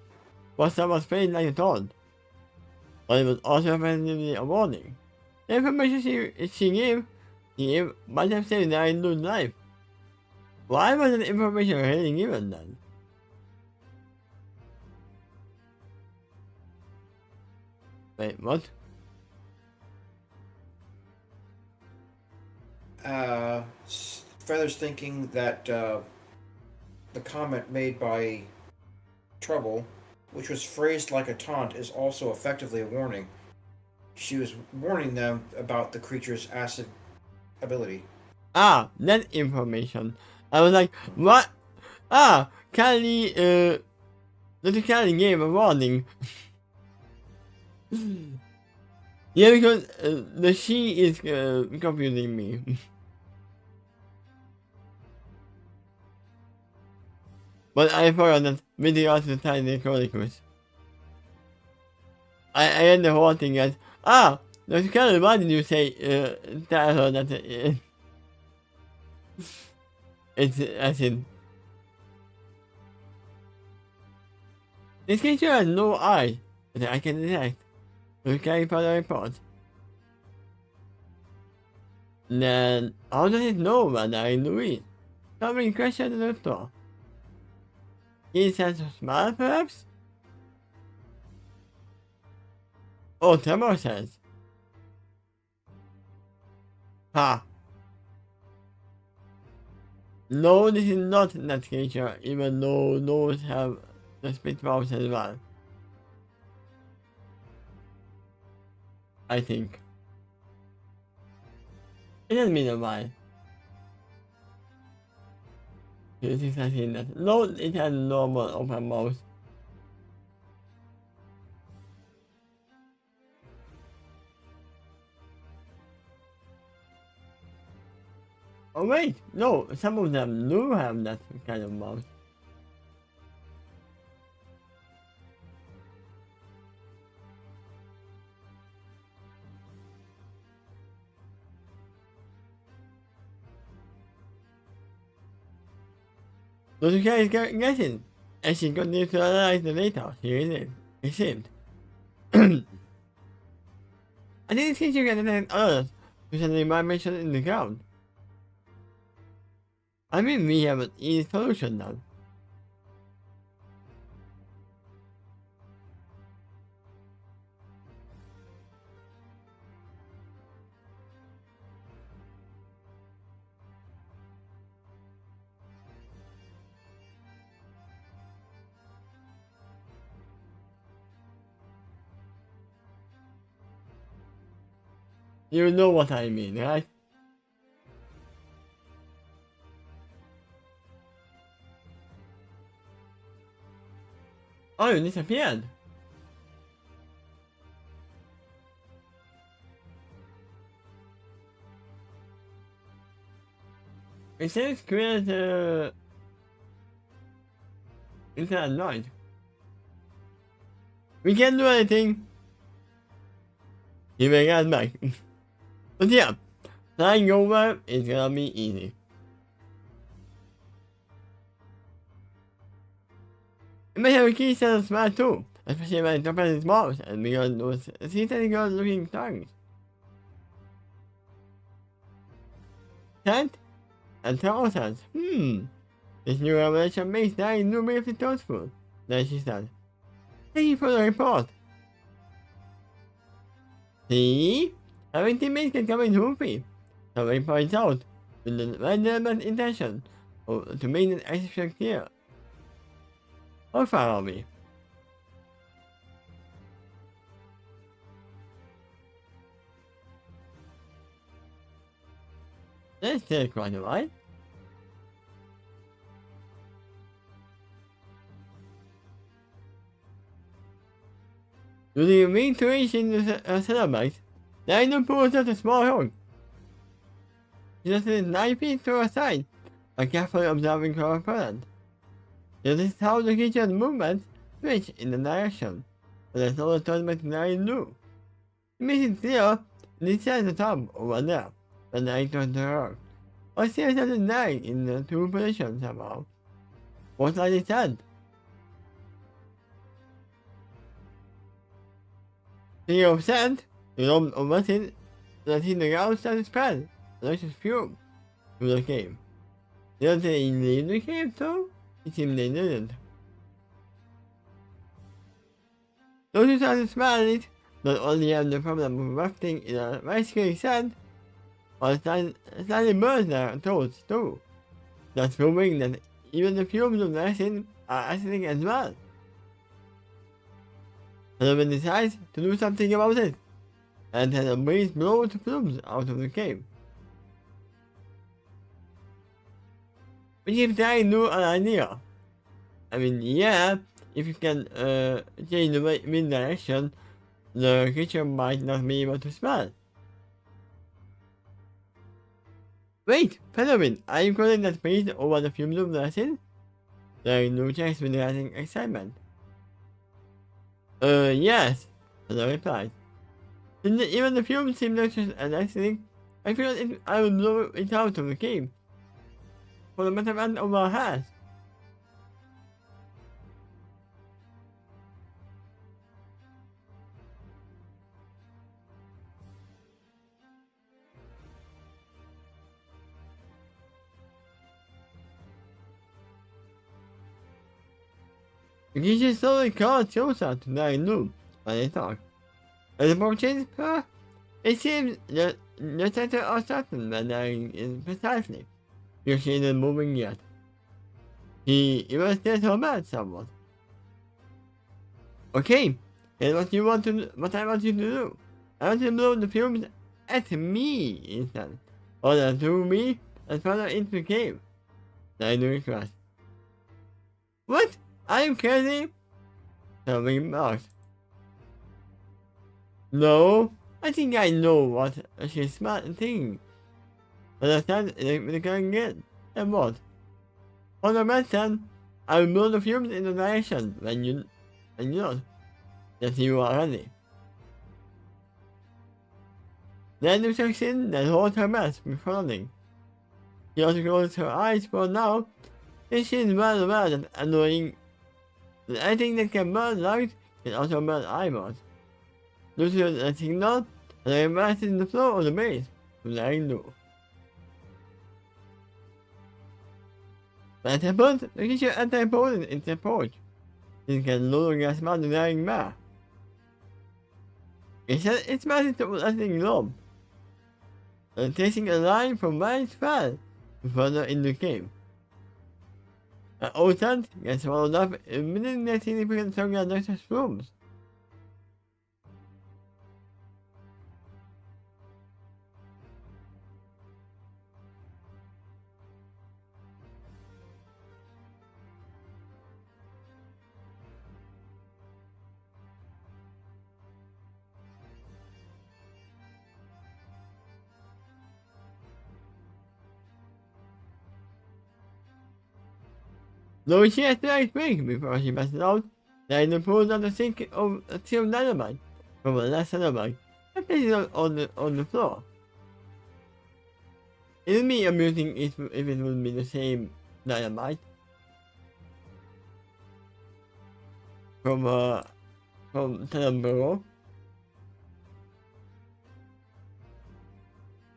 was someone afraid like a toad. But it was also effectively a warning. The information she gave might have saved the Ainul's life. Why wasn't the information really given then? Wait, what? Feather's thinking that the comment made by Trouble, which was phrased like a taunt, is also effectively a warning. She was warning them about the creature's acid ability. Ah, that information. I was like, what? Ah, Callie, Little Callie gave a warning. Yeah, because the she is confusing me. But I forgot that with regards to Tiny Chronicles. I read the whole thing as, Dr. Callie, why did you say, tell her that it's acid? This creature has no eye that I can detect. To carry further reports. Then, how does it know when I do it? Something questioned the doctor. His sense of smell, perhaps? Oh, tremor sense. Ha! No, this is not that creature, even though those have the spit mouths as well. I think. It has been a while. This is I seen that. No, it has normal open mouth. Oh wait, no, some of them do have that kind of mouth. Those guys got guessing, and she continues to analyze the data. Here it is. It seemed. I didn't think you can detect others who send the vibration in the ground. I mean, we have an easy solution now. You know what I mean, right? Oh, you disappeared. It says create internet noise. We can't do anything. You may get back. But yeah, flying over is gonna be easy. It may have a key set of smart too, especially when it opens its mouth and beyond those seasonally good looking tongues. Tent and thousands. This new revelation makes that new briefly truthful. Then she said, "Thank you for the report." See? Having teammates can come in handy. Somebody points out, with the legitimate intention to make the exception clear. How far are we? That's still quite a while. Using a mean to reach in the celebrate, the item pulls out a small hole. Just 9 feet to a side, by carefully observing her opponent. This is how the creature's movements switch in the direction, but the solar tournament very new. It makes it clear this at the top over there, but I turned to her. Or seems that the nine in the two positions somehow. What I said? Being upset, you don't oversee that he the outside spread, like a fume, to the cave. Did they leave the cave too? It seemed they didn't. Those who started smiling it, not only have the problem of rafting in a rice-cake sand, but slightly burns their toes too. Thus proving that even the fumes of the acid are acidic as well. Sullivan decides to do something about it, and has a breeze blow the fumes out of the cave. Which gives I no idea. I mean, yeah, if you can change the wind direction, the creature might not be able to smell. Wait, Penguin, are you calling that breeze over the fumes of the acid? There is no chance with rising excitement. Yes, Penguin replied. Since even the fumes seem noxious and acidic, I feel I will blow it out of the cave. For the betterment of our hearts. The creature slowly crawled closer to the room when they talked. As the approaches it seems the center are certain that there is precisely. because she isn't moving yet. She even stares her mouth somewhat. Okay, here's what I want you to do. I want you to blow the fumes at me instead. Or then through me and further into the cave. Then I do request. What? Are you crazy? Something marked. No, I think I know what she's smart and thinking. Understand the going in. And what? On the man then, I will blow the fumes in the direction when you know that you are ready. Then you succeed and hold her breath before running. She also closes her eyes for now, and she is well aware that annoying that anything that can burn light can also burn eyeballs. Due to the signal, and I immerse in the floor of the base, to letting do. When it happens, the creature anti-opponent its approach. It can no longer smell the lying bear. Instead, it smells into a lasting globe, and tracing a line from where it fell to further in the cave. An old ant gets swallowed up within the significant stronger doctor's rooms. Though she has to act quick before she passes out, Diana pulls out a stick of steel dynamite from a last dynamite and places it on the floor. It would be amusing if it would be the same dynamite from Telemboro.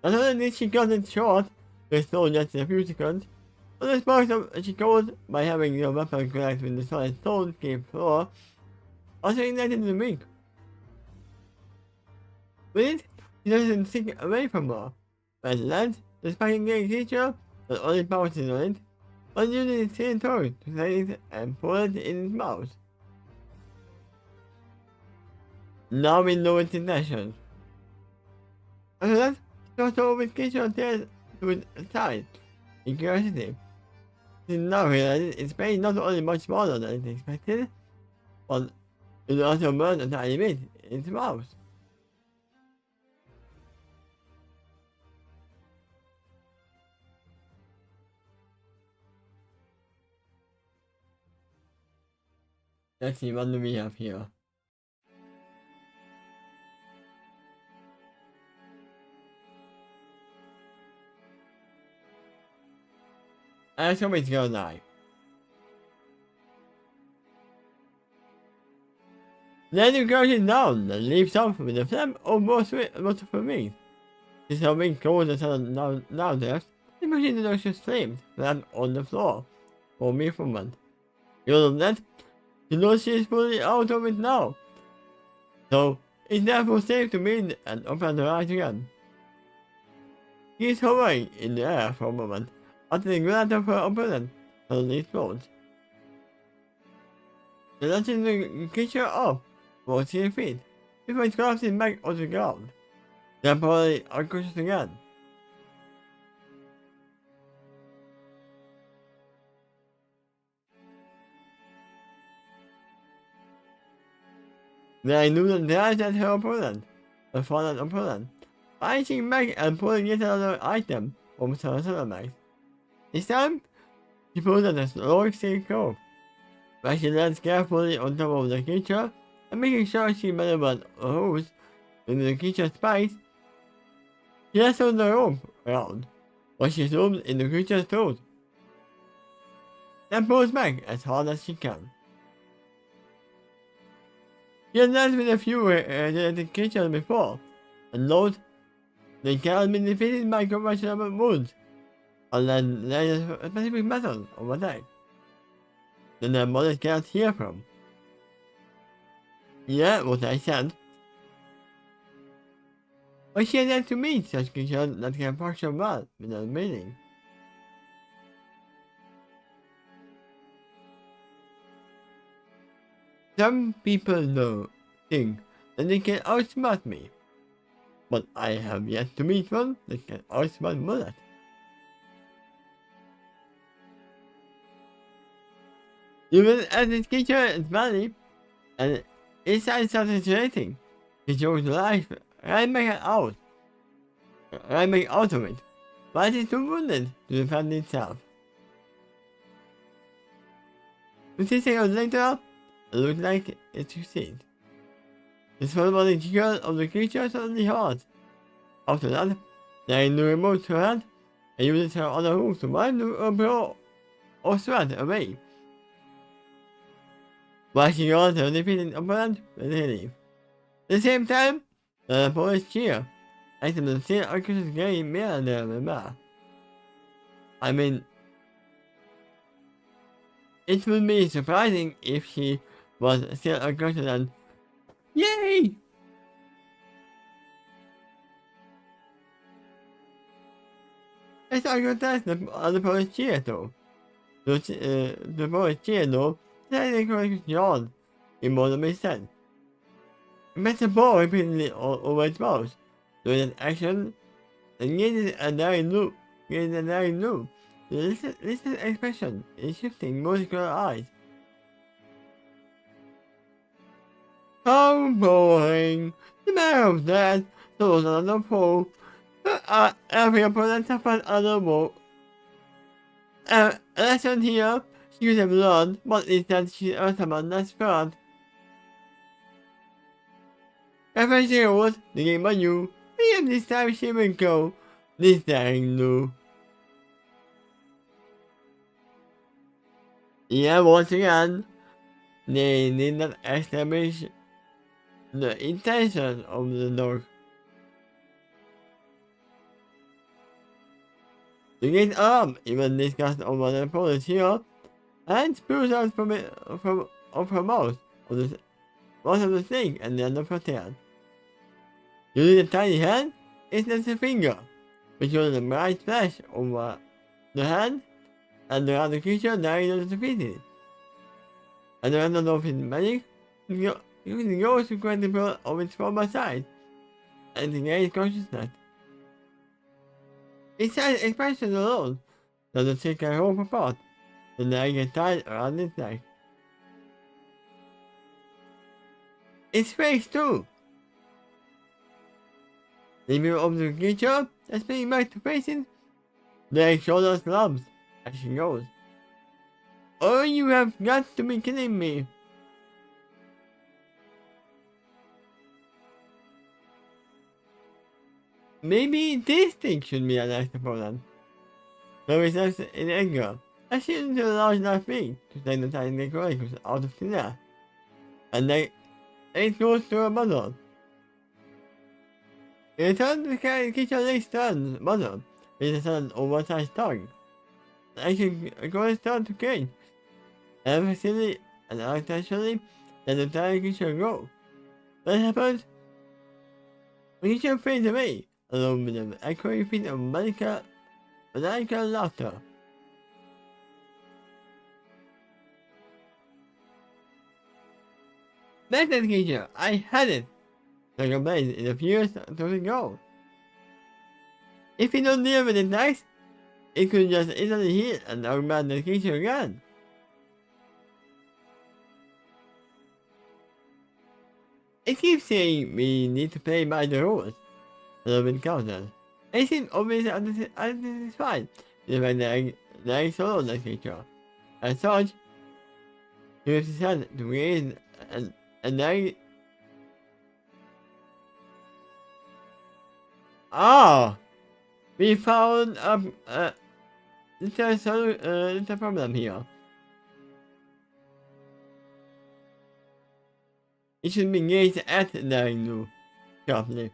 Other than this, she got it short, with no just a few seconds. On the sparks she goes by having the weapon collide with the solid stone cave floor, also ignited the ring. With it, she doesn't stick away from her. When it lands, the spiking creature not only bounces on it, but uses its tail toes to slide it and pull it in its mouth. Now we know its intentions. After that, she starts over with creature tail to its side, in curiosity. She now realizes its brain not only much smaller than it expected, but it also burns a tiny bit in its mouth. Let's see, what do we have here? And somebody's gonna die. Then the girl is down and leaps off with a flap of most of her wings. This her wings goes and sudden now there, the machine noxious flames land on the floor for me for a moment. Because of that, she knows she is fully out of it now. So it's therefore safe to breathe and open her eyes again. She is hovering in the air for a moment, until the glance of her opponent suddenly explodes. She launches the creature off for 3 feet, before it collapses back on the ground, temporarily unconscious again. Then I knew that dash at her opponent, her fallen opponent, reaching back and pulling yet another item from her saddlebag. This time, she pulls out a long steel rope, where she lands carefully on top of the creature and making sure she maneuvered a hose into the creature's spikes. She wrestled the rope around, while she zoomed in the creature's throat, then pulls back as hard as she can. She has dealt with a few genetic creatures before, and knows they cannot be defeated by conventional wounds, unless there is a specific method of attack that their bodies cannot hear from. Yeah, what I said. But she has yet to meet such creatures that can function well without breathing. Some people think that they can outsmart me, but I have yet to meet one that can outsmart Mullet. Even as his creature is funny, and inside something situating, he shows life right back out of it, but it is too wounded to defend itself. With this seconds later, it looks like it succeeds. The small body trigger of the creature suddenly hard. After that, they removes her hand and uses her other hooves to wipe the blow or sweat away. Washing on her defeated opponent with relief. At the same time, the opponents cheer, as the still unconscious getting more and more. I mean, it would be surprising if she was still unconscious and yay! It's not good that the other poets cheer though. The poets cheer though, that is correct John, in more than makes sense. It makes the ball repeatedly over its mouth, doing an action, and getting a dying loop, The listed expression is shifting muscular eyes. How boring! The matter of that, those another pole. Every opponent suffered other move. A lesson here, she could have learned, but instead she someone that's first. After she was the game by you, and this time she will go. This time no. Yeah, once again, they did not establish the intention of the dog. The gate arm even discussed over the police here, and spews out from her mouth of the snake and the end of her tail. Using the tiny hand, it's just a finger, which shows a bright flash over the hand, and the other creature dying on the defeated. And the rest of his magic goes to grant the blow of its former side, and to gain consciousness. Its side expression alone doesn't take a whole apart, the leg is tied around its neck. Its face too! The view of the creature is spinning back to facing their shoulders slumps as she goes. Oh, you have got to be kidding me! Maybe this thing should be an extra problem. So he says in anger, I shouldn't do a large enough thing to take the tiny decorations out of thin air. And then it goes to a muzzle. In return, the creature lays down the muzzle with an oversized tongue. The action goes down to gain. And facility and architecturally, let the tiny creature go. What happens? The creature fades away, along with an echoing feet of maniacal laughter. That's that creature! I had it! Like a blade in a few years to go. If you don't deal with it next, it could just easily hit and augment the creature again. It keeps saying we need to play by the rules. A little bit counter. It seems obviously unsatisfied with the fact that I solo the creature. As such, he lifts his hand to raise and I... Ah! We found little problem here. It should be gazed at now, sharply.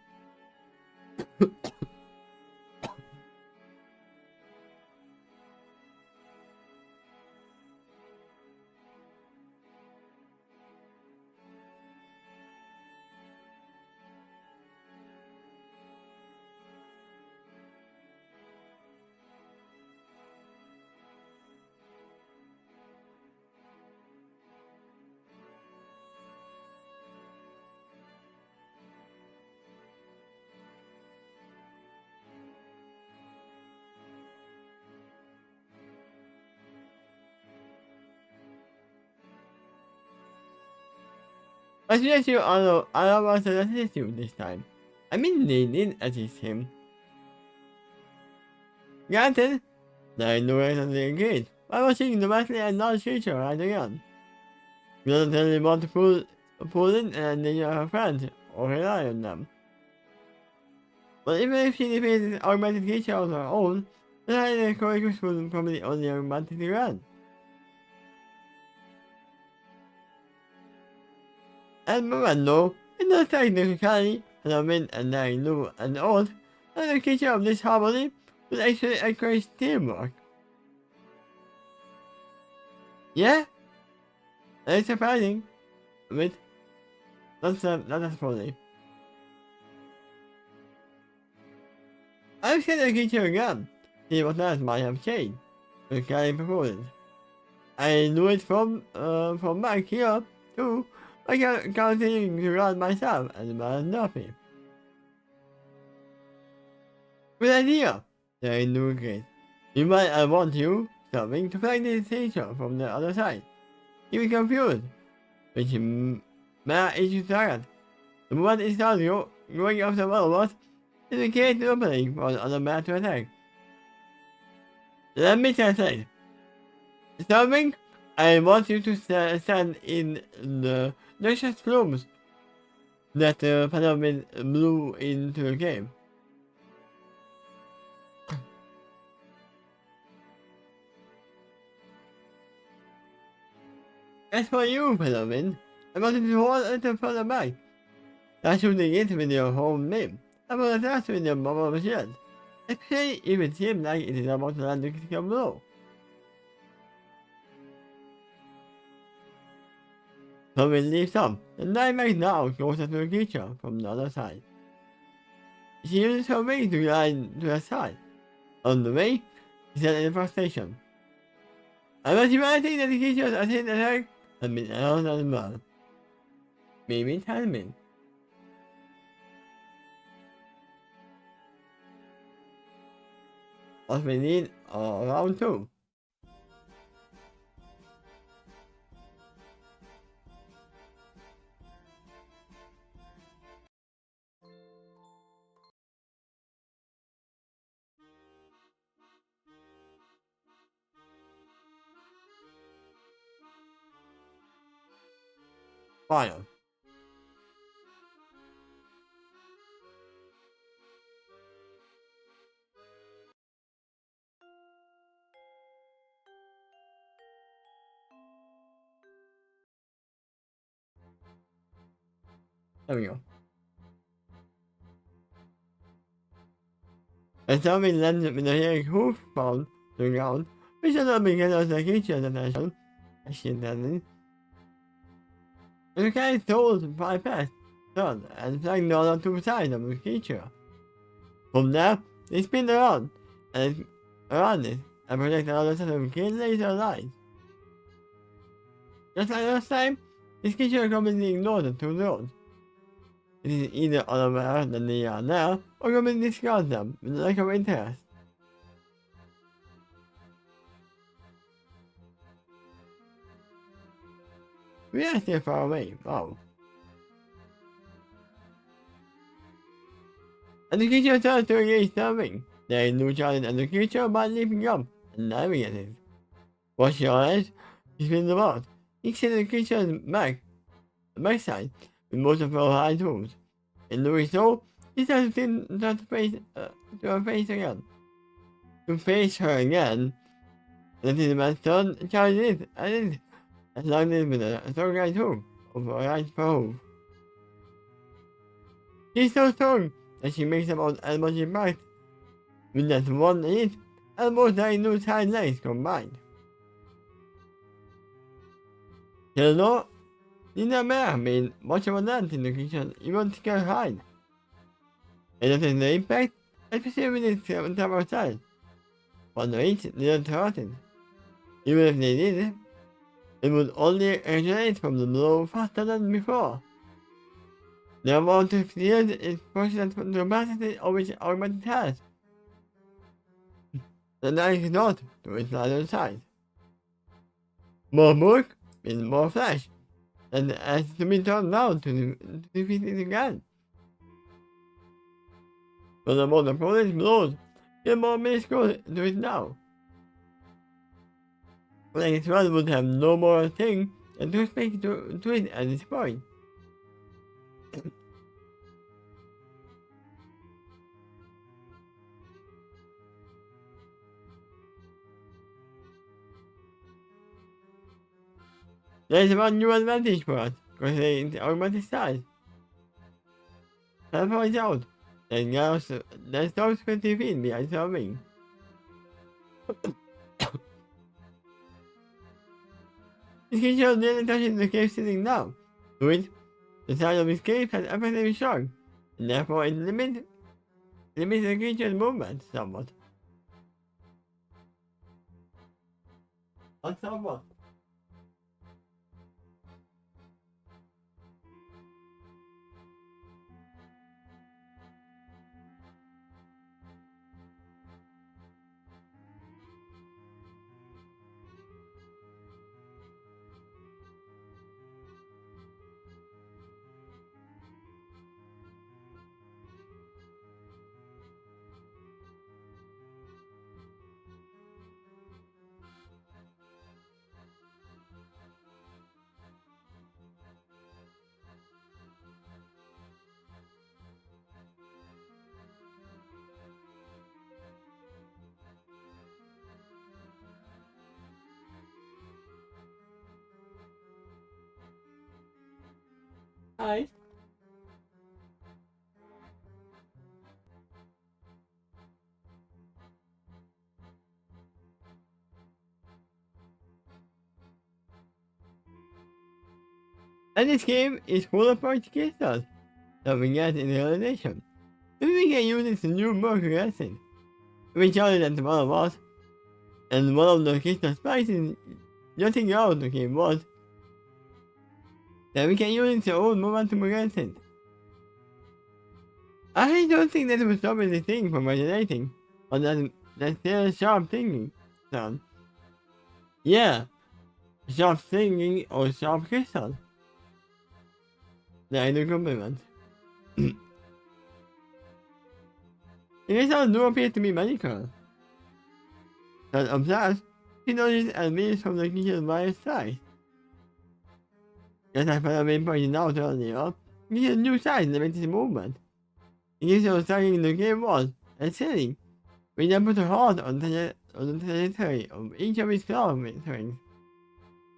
I suggest you allow us to assist you this time. I mean, they did assist him. Granted, there is no reason to agreed. I was seeing the vastly and large creature riding on. You don't really want to pull in and then you have friends, or rely on them. But even if she defeated augmented creature of her own, the courageous would probably only augmented to run. And Mirando, in the technicality, and a wind and I new and old, and the creature of this harmony was actually encourage teamwork. Yeah? And it's surprising. Wait, not as funny. I've seen the creature again. See what else might have changed. The guy proposed. I knew it from back here, too. I can't continue to run myself and man nothing. Good idea, said Lucas. You might want you something to find this teacher from the other side. He was confused, which Matt is tired. The moment it starts going off the robots, it indicates the opening for another man to attack. Let me translate. Something I want you to stand in the noxious plumes that the phenomenon blew into the game. As for you, phenomenon, I want you to hold a little further back. That should begin with your home name. I will attach with your mobile machine. Especially if it seems like it is about to land the critical blow. So we leave some, and I right now goes to the creature from the other side. She uses her wings to glide to the side. On the way, she said in frustration. I was imagining that the creatures are hitting attack and been out of the mud. Maybe timing. What we need are round 2. Fire. There we go. And something landed with a hearing hoof found to the ground, which is not because of the creature's attention. Accidentally. The guy told bypass, turned, and flying on to the side of the creature. From there, they spin around it and project another set of green laser lines. Just like last time, this creature completely ignored the 2 roads. It is either unaware that they are there, or completely discards them with lack of interest. We are still far away, wow. And the creature turns to engage something. There is no challenge and the creature by leaping up and navigating. Watch your eyes, he spins about. He sees the creature's backside, with most of her high tools. In doing so, he starts to face her again. And it is the man's turn, charges it, and as long as with a strong right hook of a right pole. She's so strong that she makes about as much impact with just one hit, almost like no side legs combined. Hello? Nina may have been much of a dance in the kitchen, even to get hide. And that is the impact, especially when it's on top of side. But the hit didn't hurt it. Even if they did, it would only originate from the blow faster than before. The amount of field is proportional to the capacity of which augmented has. And that is not to its other side. More bulk means more flash, and has to be turned down to defeat it again. But the more the police blows, the more Miss goes to it now. Like Swan would have no more thing than to speak to it at this point. There's one new advantage for us, considering the augmented size. That points out that now there's 20 feet behind the wing. This creature nearly touches the cave ceiling now. To it, the size of his cave has effectively shrunk, and therefore it limits the creature's movement somewhat. Not somewhat. Hi. And this game is full of party crystals that we get in the realization. If we can use this new mercury acid, we charge it to one of us, and one of the crystal spikes is jutting out the game was, then we can use its own momentum against it. I don't think that will stop the thing from resonating, or that's still sharp thinking sound. Yeah, sharp thinking or sharp crystal. The ideal compliment. The crystals do appear to be magical. But observed, he noticed and views from the creature's various size. As I finally pointed out earlier, he has new size limits his movement. He gives you starting the game walls and ceiling. We then put a halt on the trajectory of each of his claw strings.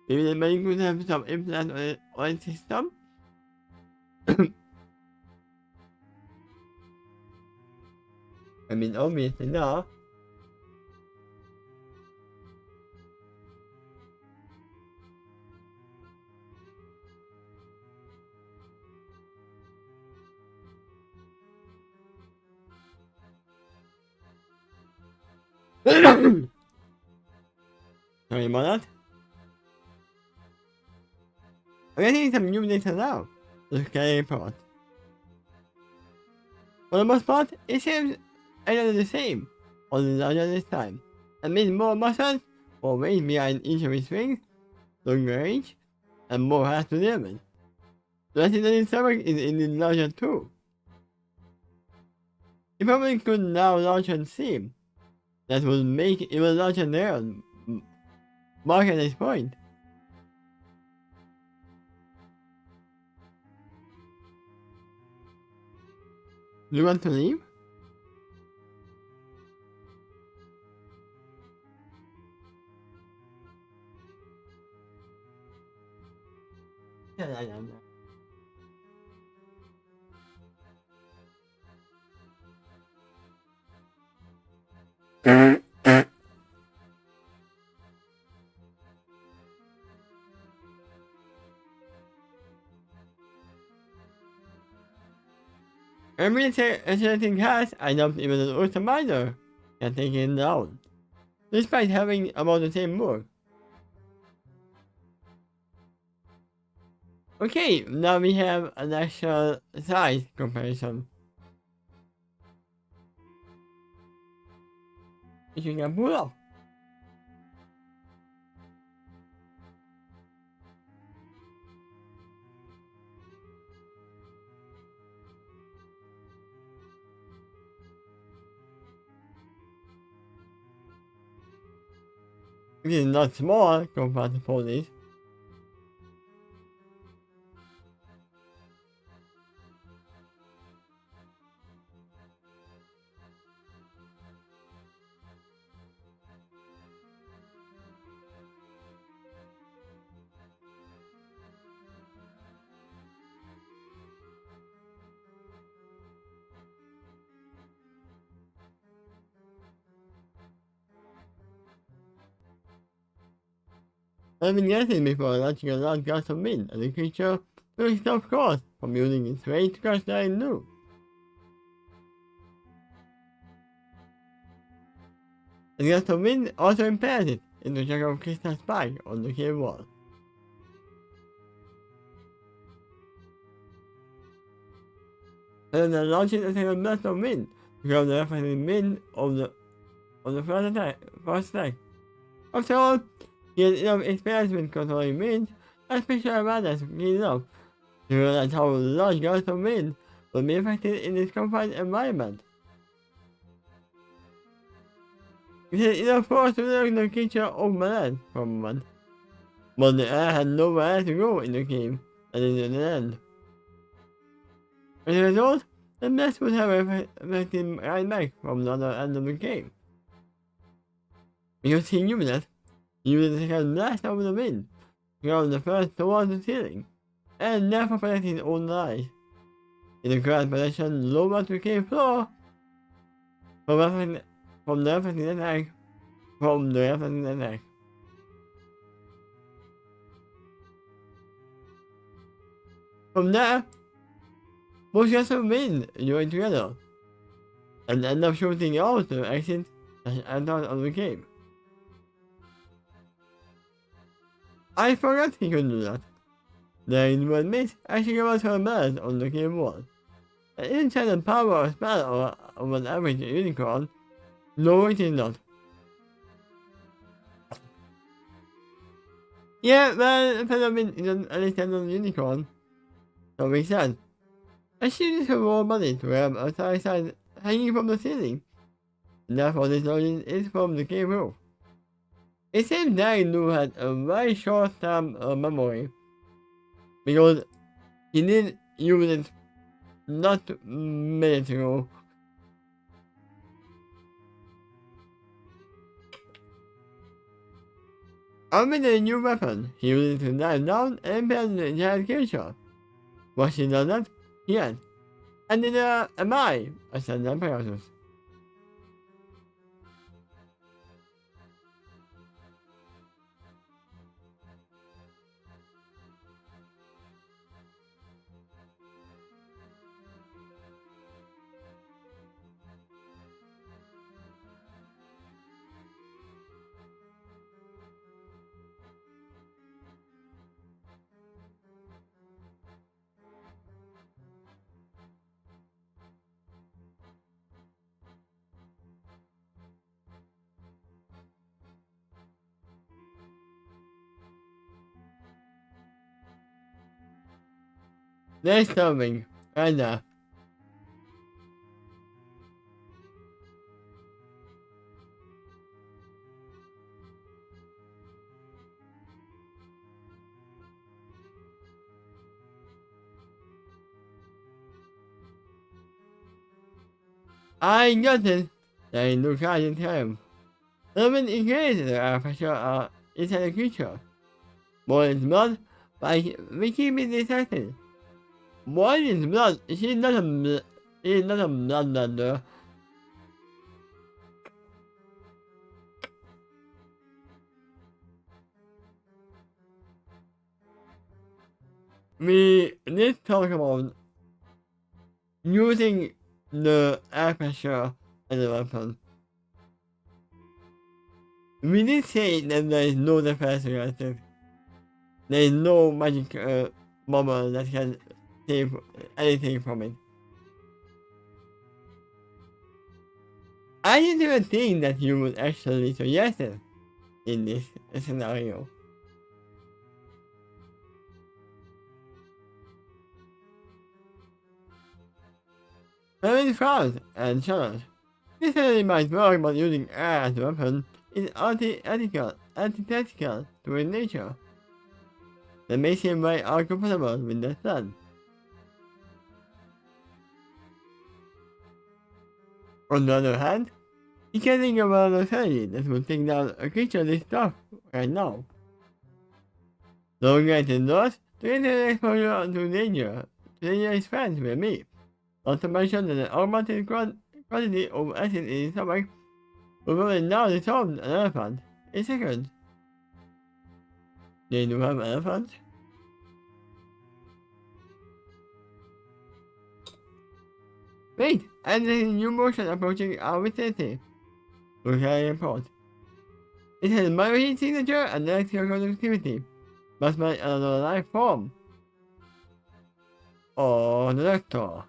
Maybe the man could have some implant on its system? I mean, obviously not. Sorry about that. I'm getting some new data now. The scary part. For the most part, it seems either the same, or larger this time, and means more muscles or weight behind each of his wings, longer range, and more has to deal with. The rest of his stomach is indeed larger too. He probably could now launch and seam. That would make it even larger there, mark at this point. Do you want to leave? Yeah. Every certain cast, I doubt even an ultraminer can take it down, despite having about the same move. Okay, now we have an actual size comparison. Which we can pull up. It is not small compared to ponies. I've been guessing before launching a large gust of wind, and the creature will stop course from using its range to crush the new. The gust of wind also impairs it in the shape of crystal spike on the cave wall. And then launching a second blast of wind to grab the referencing wind of the first attack. After all, he has enough experience with controlling wind and special awareness keen enough to realize how large gusts of wind will be affected in this confined environment. It had enough force to knock the creature off balance for a moment, but the air had nowhere to go in the cave and in the end. As a result, the blast would have affected right back from the other end of the cave. Because he knew that, he used the second blast of the wind to grab the first towards the ceiling, and therefore protecting his own life. In the correct position lower to the cave floor, from the reflecting attack. From there, both gusts of wind join together, and end up shooting out the exit and out of the cave. I forgot he could do that. The inward mist actually was her bird on the cave wall. An inside power or spell of an average unicorn. No, it is not. Yeah, well, a phenomenon is an unintentional unicorn. So we said. I see this raw body to have a side hanging from the ceiling. And therefore this origin is from the cave roof. It seems that Lu had a very short-term memory. Because he did use it not minutes ago. With a new weapon, he used it to dive down and impair the giant creature. Was he done that? Yes. And neither am I, said the Pegasus. They're coming, right now. I got it. They look at in time. Even increases the pressure inside the creature. More is blood, but we keep it detected. More is blood, she's not a bloodbender. We did talk about using the air pressure as a weapon. We did say that there is no defense against it. There is no magic bomber that can save anything from it. I didn't even think that you would actually suggest it in this scenario. Very proud and challenged. This really might work, but using air as a weapon is anti-ethical antithetical to his nature. That makes him very uncomfortable with the sun. On the other hand, he can think of another strategy that would take down a creature this tough right now. Looking at the north, to get an exposure to danger is friends with me. Not to mention that the augmented quantity of acid in his stomach will probably now dissolve an elephant in seconds. They do have elephants? Wait, I'm seeing a new motion approaching our vicinity. Look at the report. It has my signature and electrical conductivity. Must be another life form. Oh, the doctor.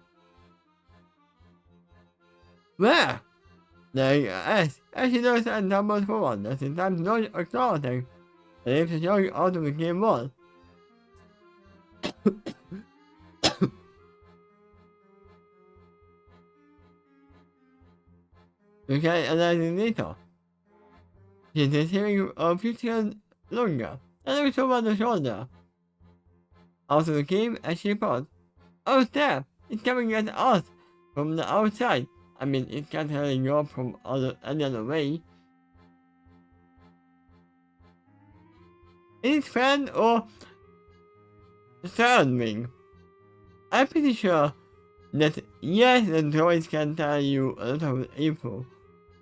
Where? There you as she knows and tumbles forward, just in time to dodge a claw attack, and leaves the shark out of the game wall. You can analyze it later. She is hearing a few seconds longer, and looks over the shoulder. Out of the cave as she paused. Oh, there! It's coming at us from the outside. I mean, it can't really go from any other way. It's friend or third wing. I'm pretty sure that yes, the droids can tell you a lot of info,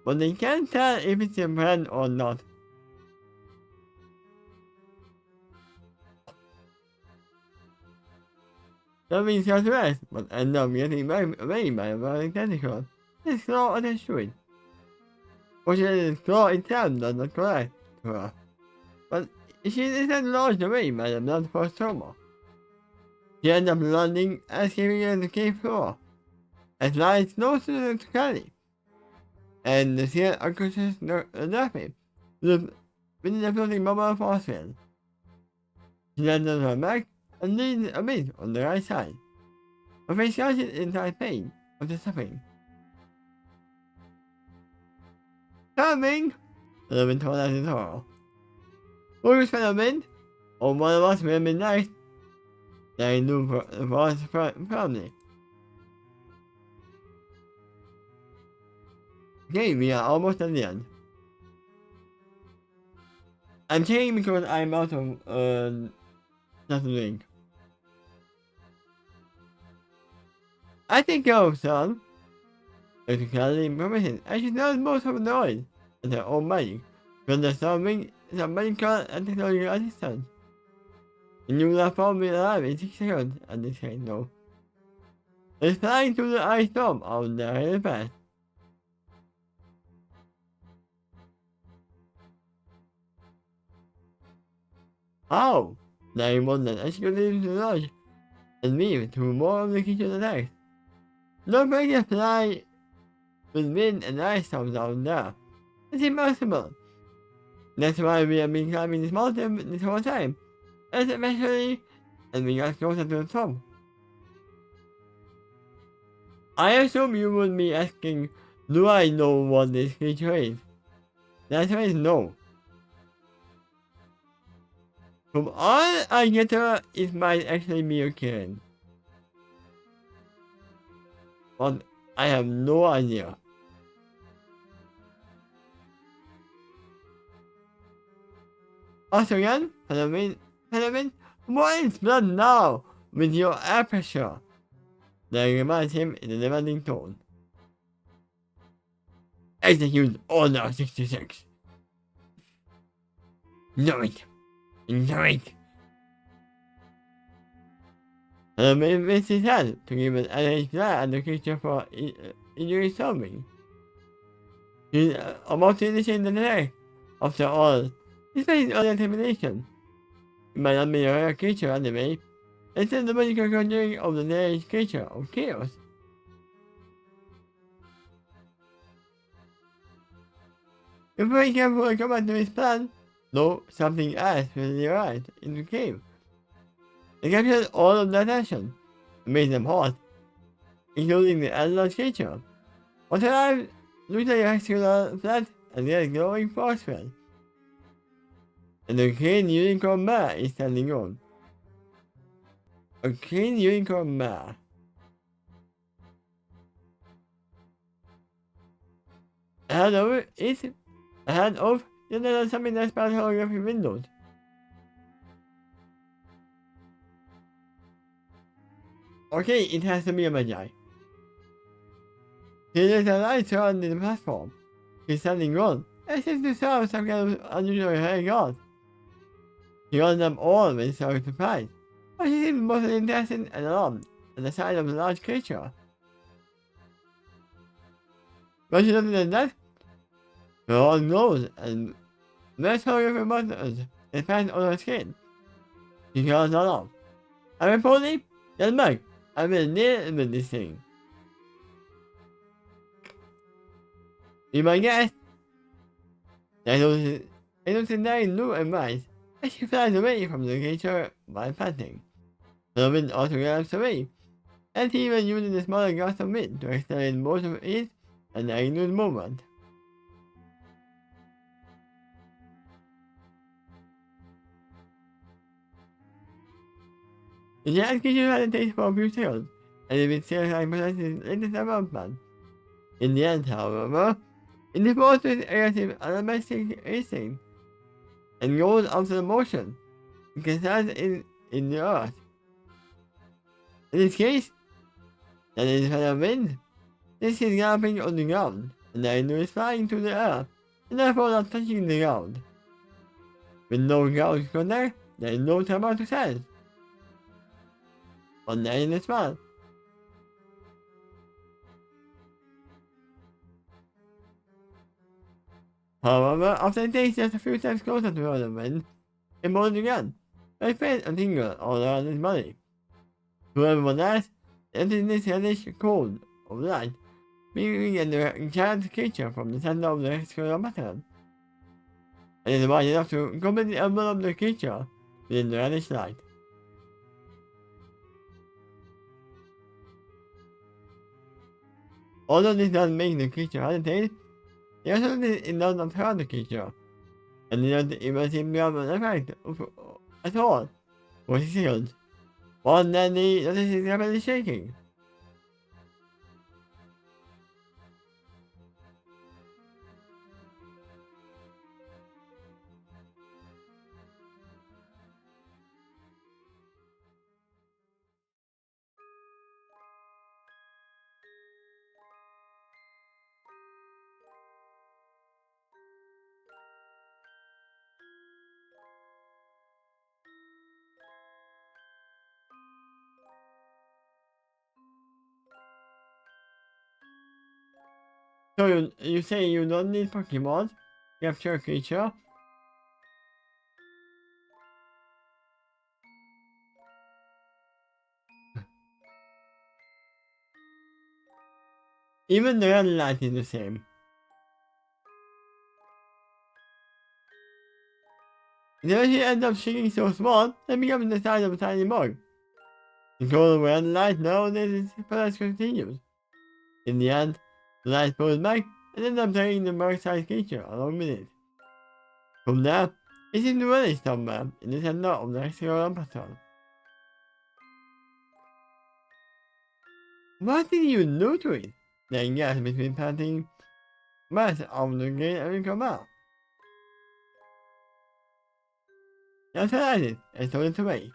but they can't tell if it's a friend or not. Something just rest, but end up getting away by a very tentacle. It's claw attached to it. Fortunately, the claw itself does not correct to her, but she isn't launched away by the blood force trauma. She ends up landing and escaping on the cave floor, as lies close to the carry, and the seal unconscious nothing within the floating bubble force field. She lands on her back and leans a bit on the right side. Her face catches inside pain of the suffering. Coming! The living told us in horror. Focus for the wind, or one of us will have been nice. They knew for us firmly. Okay, we are almost at the end. I'm checking because I'm out of nothing. I think so, son. Technically permission, and she knows most of the noise and her own money, because the solving is a medical and technological assistant. And you will have probably alive in 6 seconds, and they say no. It's flying through the ice storm out there really fast. How? Now you want that she could leave the lodge and leave to more of the kitchen attacks. No break can fly with wind and ice storms out there. It's impossible. That's why we have been climbing this mountain this whole time. And eventually, we got closer to the top. I assume you would be asking, do I know what this creature is? The answer is no. From all I get her, it might actually be a kitten. But I have no idea. Also again, Padawan, what is blood now with your air pressure? They remind him in a demanding tone. Execute Order 66. Know it. Know it. Padawan raised his hand to give an NH glare at the creature for injury solving. He's about to initiate the attack. After all, he's made early intimidation. It might not be a rare creature anyway. It's the magical conjuring of the nearest creature of chaos. If we carefully come back to his plan, though something else will arrive in the cave. They captured all of that action, and made them hot, including the endless creature. What arrived looked like a rectangular flat and yet glowing force field. And the green unicorn mare is standing on. A green unicorn mare. Ahead of it, ahead of, there's something that's about holographic windows. Okay, it has to be a magi. There is a light surrounding the platform. He's standing on, as if to serve some kind of unusual high guard. He runs them all with some surprise, but he seems mostly interested and alarmed at the sight of a large creature. But other than that, the all knows and less horrific monsters is passed on her skin. She calls all off. I'm reporting, yes, Mike, I'm in near with this thing. Be my guest. I don't deny new and wise as she flies away from the creature while panting. The wind also grabs away, and he even uses the smaller gust of wind to accelerate both of it and the ignorant movement. The giant creature hesitates for a few seconds, and it will still like possesses latest development. In the end, however, it defaults to its aggressive animalistic instinct and goes after the motion it can stand in the earth. In this case, that is kind of wind. This is galloping on the ground, and the idol is flying through the air, and therefore not touching the ground. With no ground contact, there is no time to sense. On the end as well. However, after it takes just a few steps closer to the wind, it moves again. I felt a tingle all around his body. To everyone else, the emptiness hellish cold of light, beaming at the giant creature from the center of the square pattern. And it is wide enough to completely envelop the creature within the hellish light. Although this doesn't make the creature hesitate, it also it does not hurt the creature, and it doesn't even seem to have an effect at all for 6 seconds. One then the notice is rapidly shaking. So you say you don't need Pokemon to capture a creature? Even the red light is the same. The energy ends up shrinking so small that it becomes the size of a tiny bug. The cold red light nowadays is continues. In the end, the light pulls back and ends up taking the bird-sized creature along with it. From there, it seems to vanish somewhere in the center of the hexagonal pattern. What did you do to it? The gas between panting breath of the great American mouth. Just realized it and threw it away.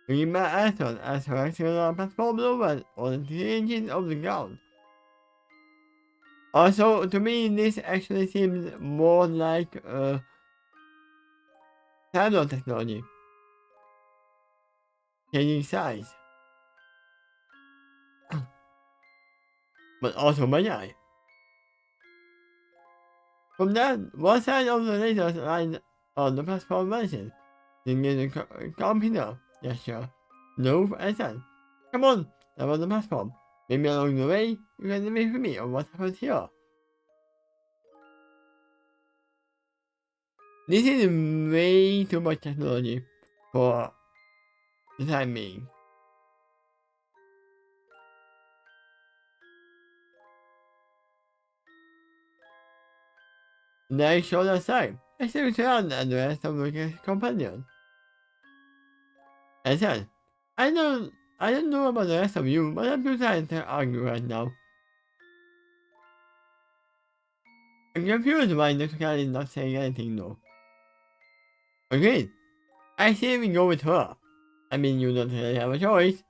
Bringing back Aston as her hexagonal platform over on the 3 inches of the ground. Also, to me, this actually seems more like a shadow technology. Changing size. But also magi. From that, one side of the laser line on the platform vanishes. Then gives a computer gesture. No, I said. Come on, that was the platform. Maybe along the way, you can brief me on what happened here. This is way too much technology for the time being. They showed us side, I still surround and the rest of Lucas' companions. I said, I don't know about the rest of you, but I'm too tired to argue right now. I'm confused why Dr. Kyle is not saying anything though. Agreed. I say we go with her. I mean, you don't really have a choice.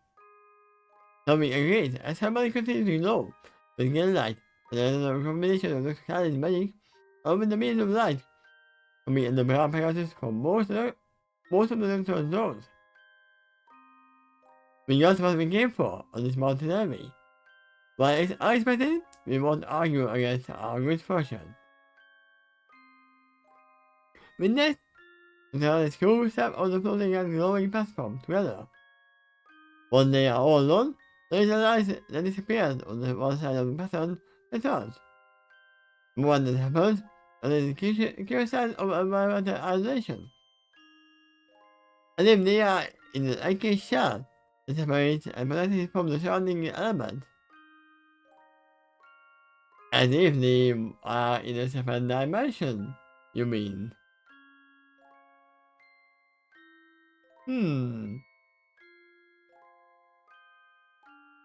Tommy agreed, as her body continues to glow, with green light, and another combination of Dr. Kyle's magic, over the means of light, Tommy and the brown Pegasus for most of the Doctor's zones. We got what we came for on this mountain army. While it's unexpected, we won't argue against our good fortune. With that, we tell the school step on the floating and glowing platform together. When they are all alone, there is a light that disappears on the one side of the pattern returns. When that happens, there is a curious sign of environmental isolation. As if they are in an icy shell that separates and protects it from the surrounding elements. As if they are in a separate dimension, you mean?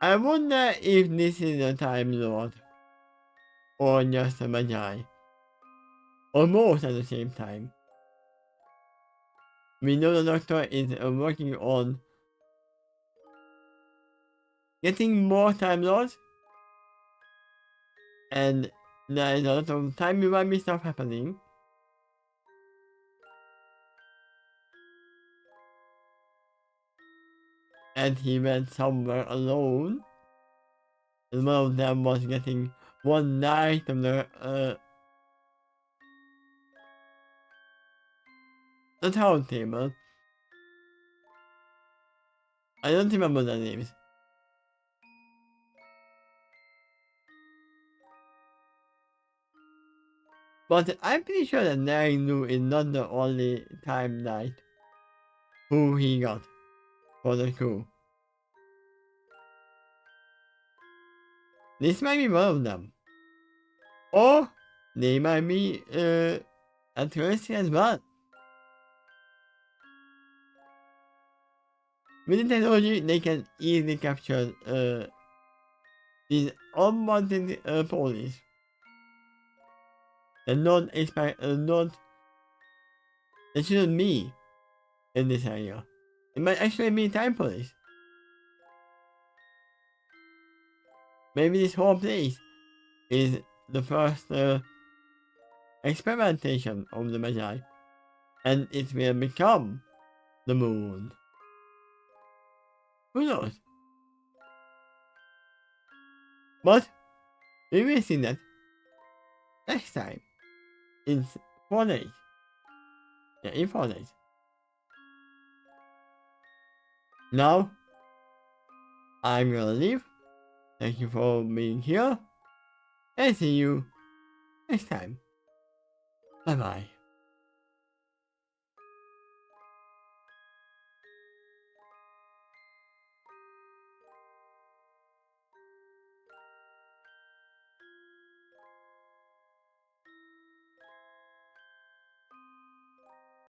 I wonder if this is a Time Lord. Or just a Magi. Or both at the same time. We know the Doctor is working on getting more Time Lords. And there is a lot of timey-wimey stuff happening. And he went somewhere alone. And one of them was getting one night of the town table. I don't remember their names. But I'm pretty sure that Nary knew is not the only time knight who he got for the crew. This might be one of them. Or they might be interesting as well. With the technology, they can easily capture these unwanted police. And not expect, they shouldn't be in this area. It might actually be time police. Maybe this whole place is the first experimentation of the Magi, and it will become the moon. Who knows? But we will see that next time in 4 days. Yeah, in 4 days. Now, I'm gonna leave. Thank you for being here, and see you next time. Bye bye.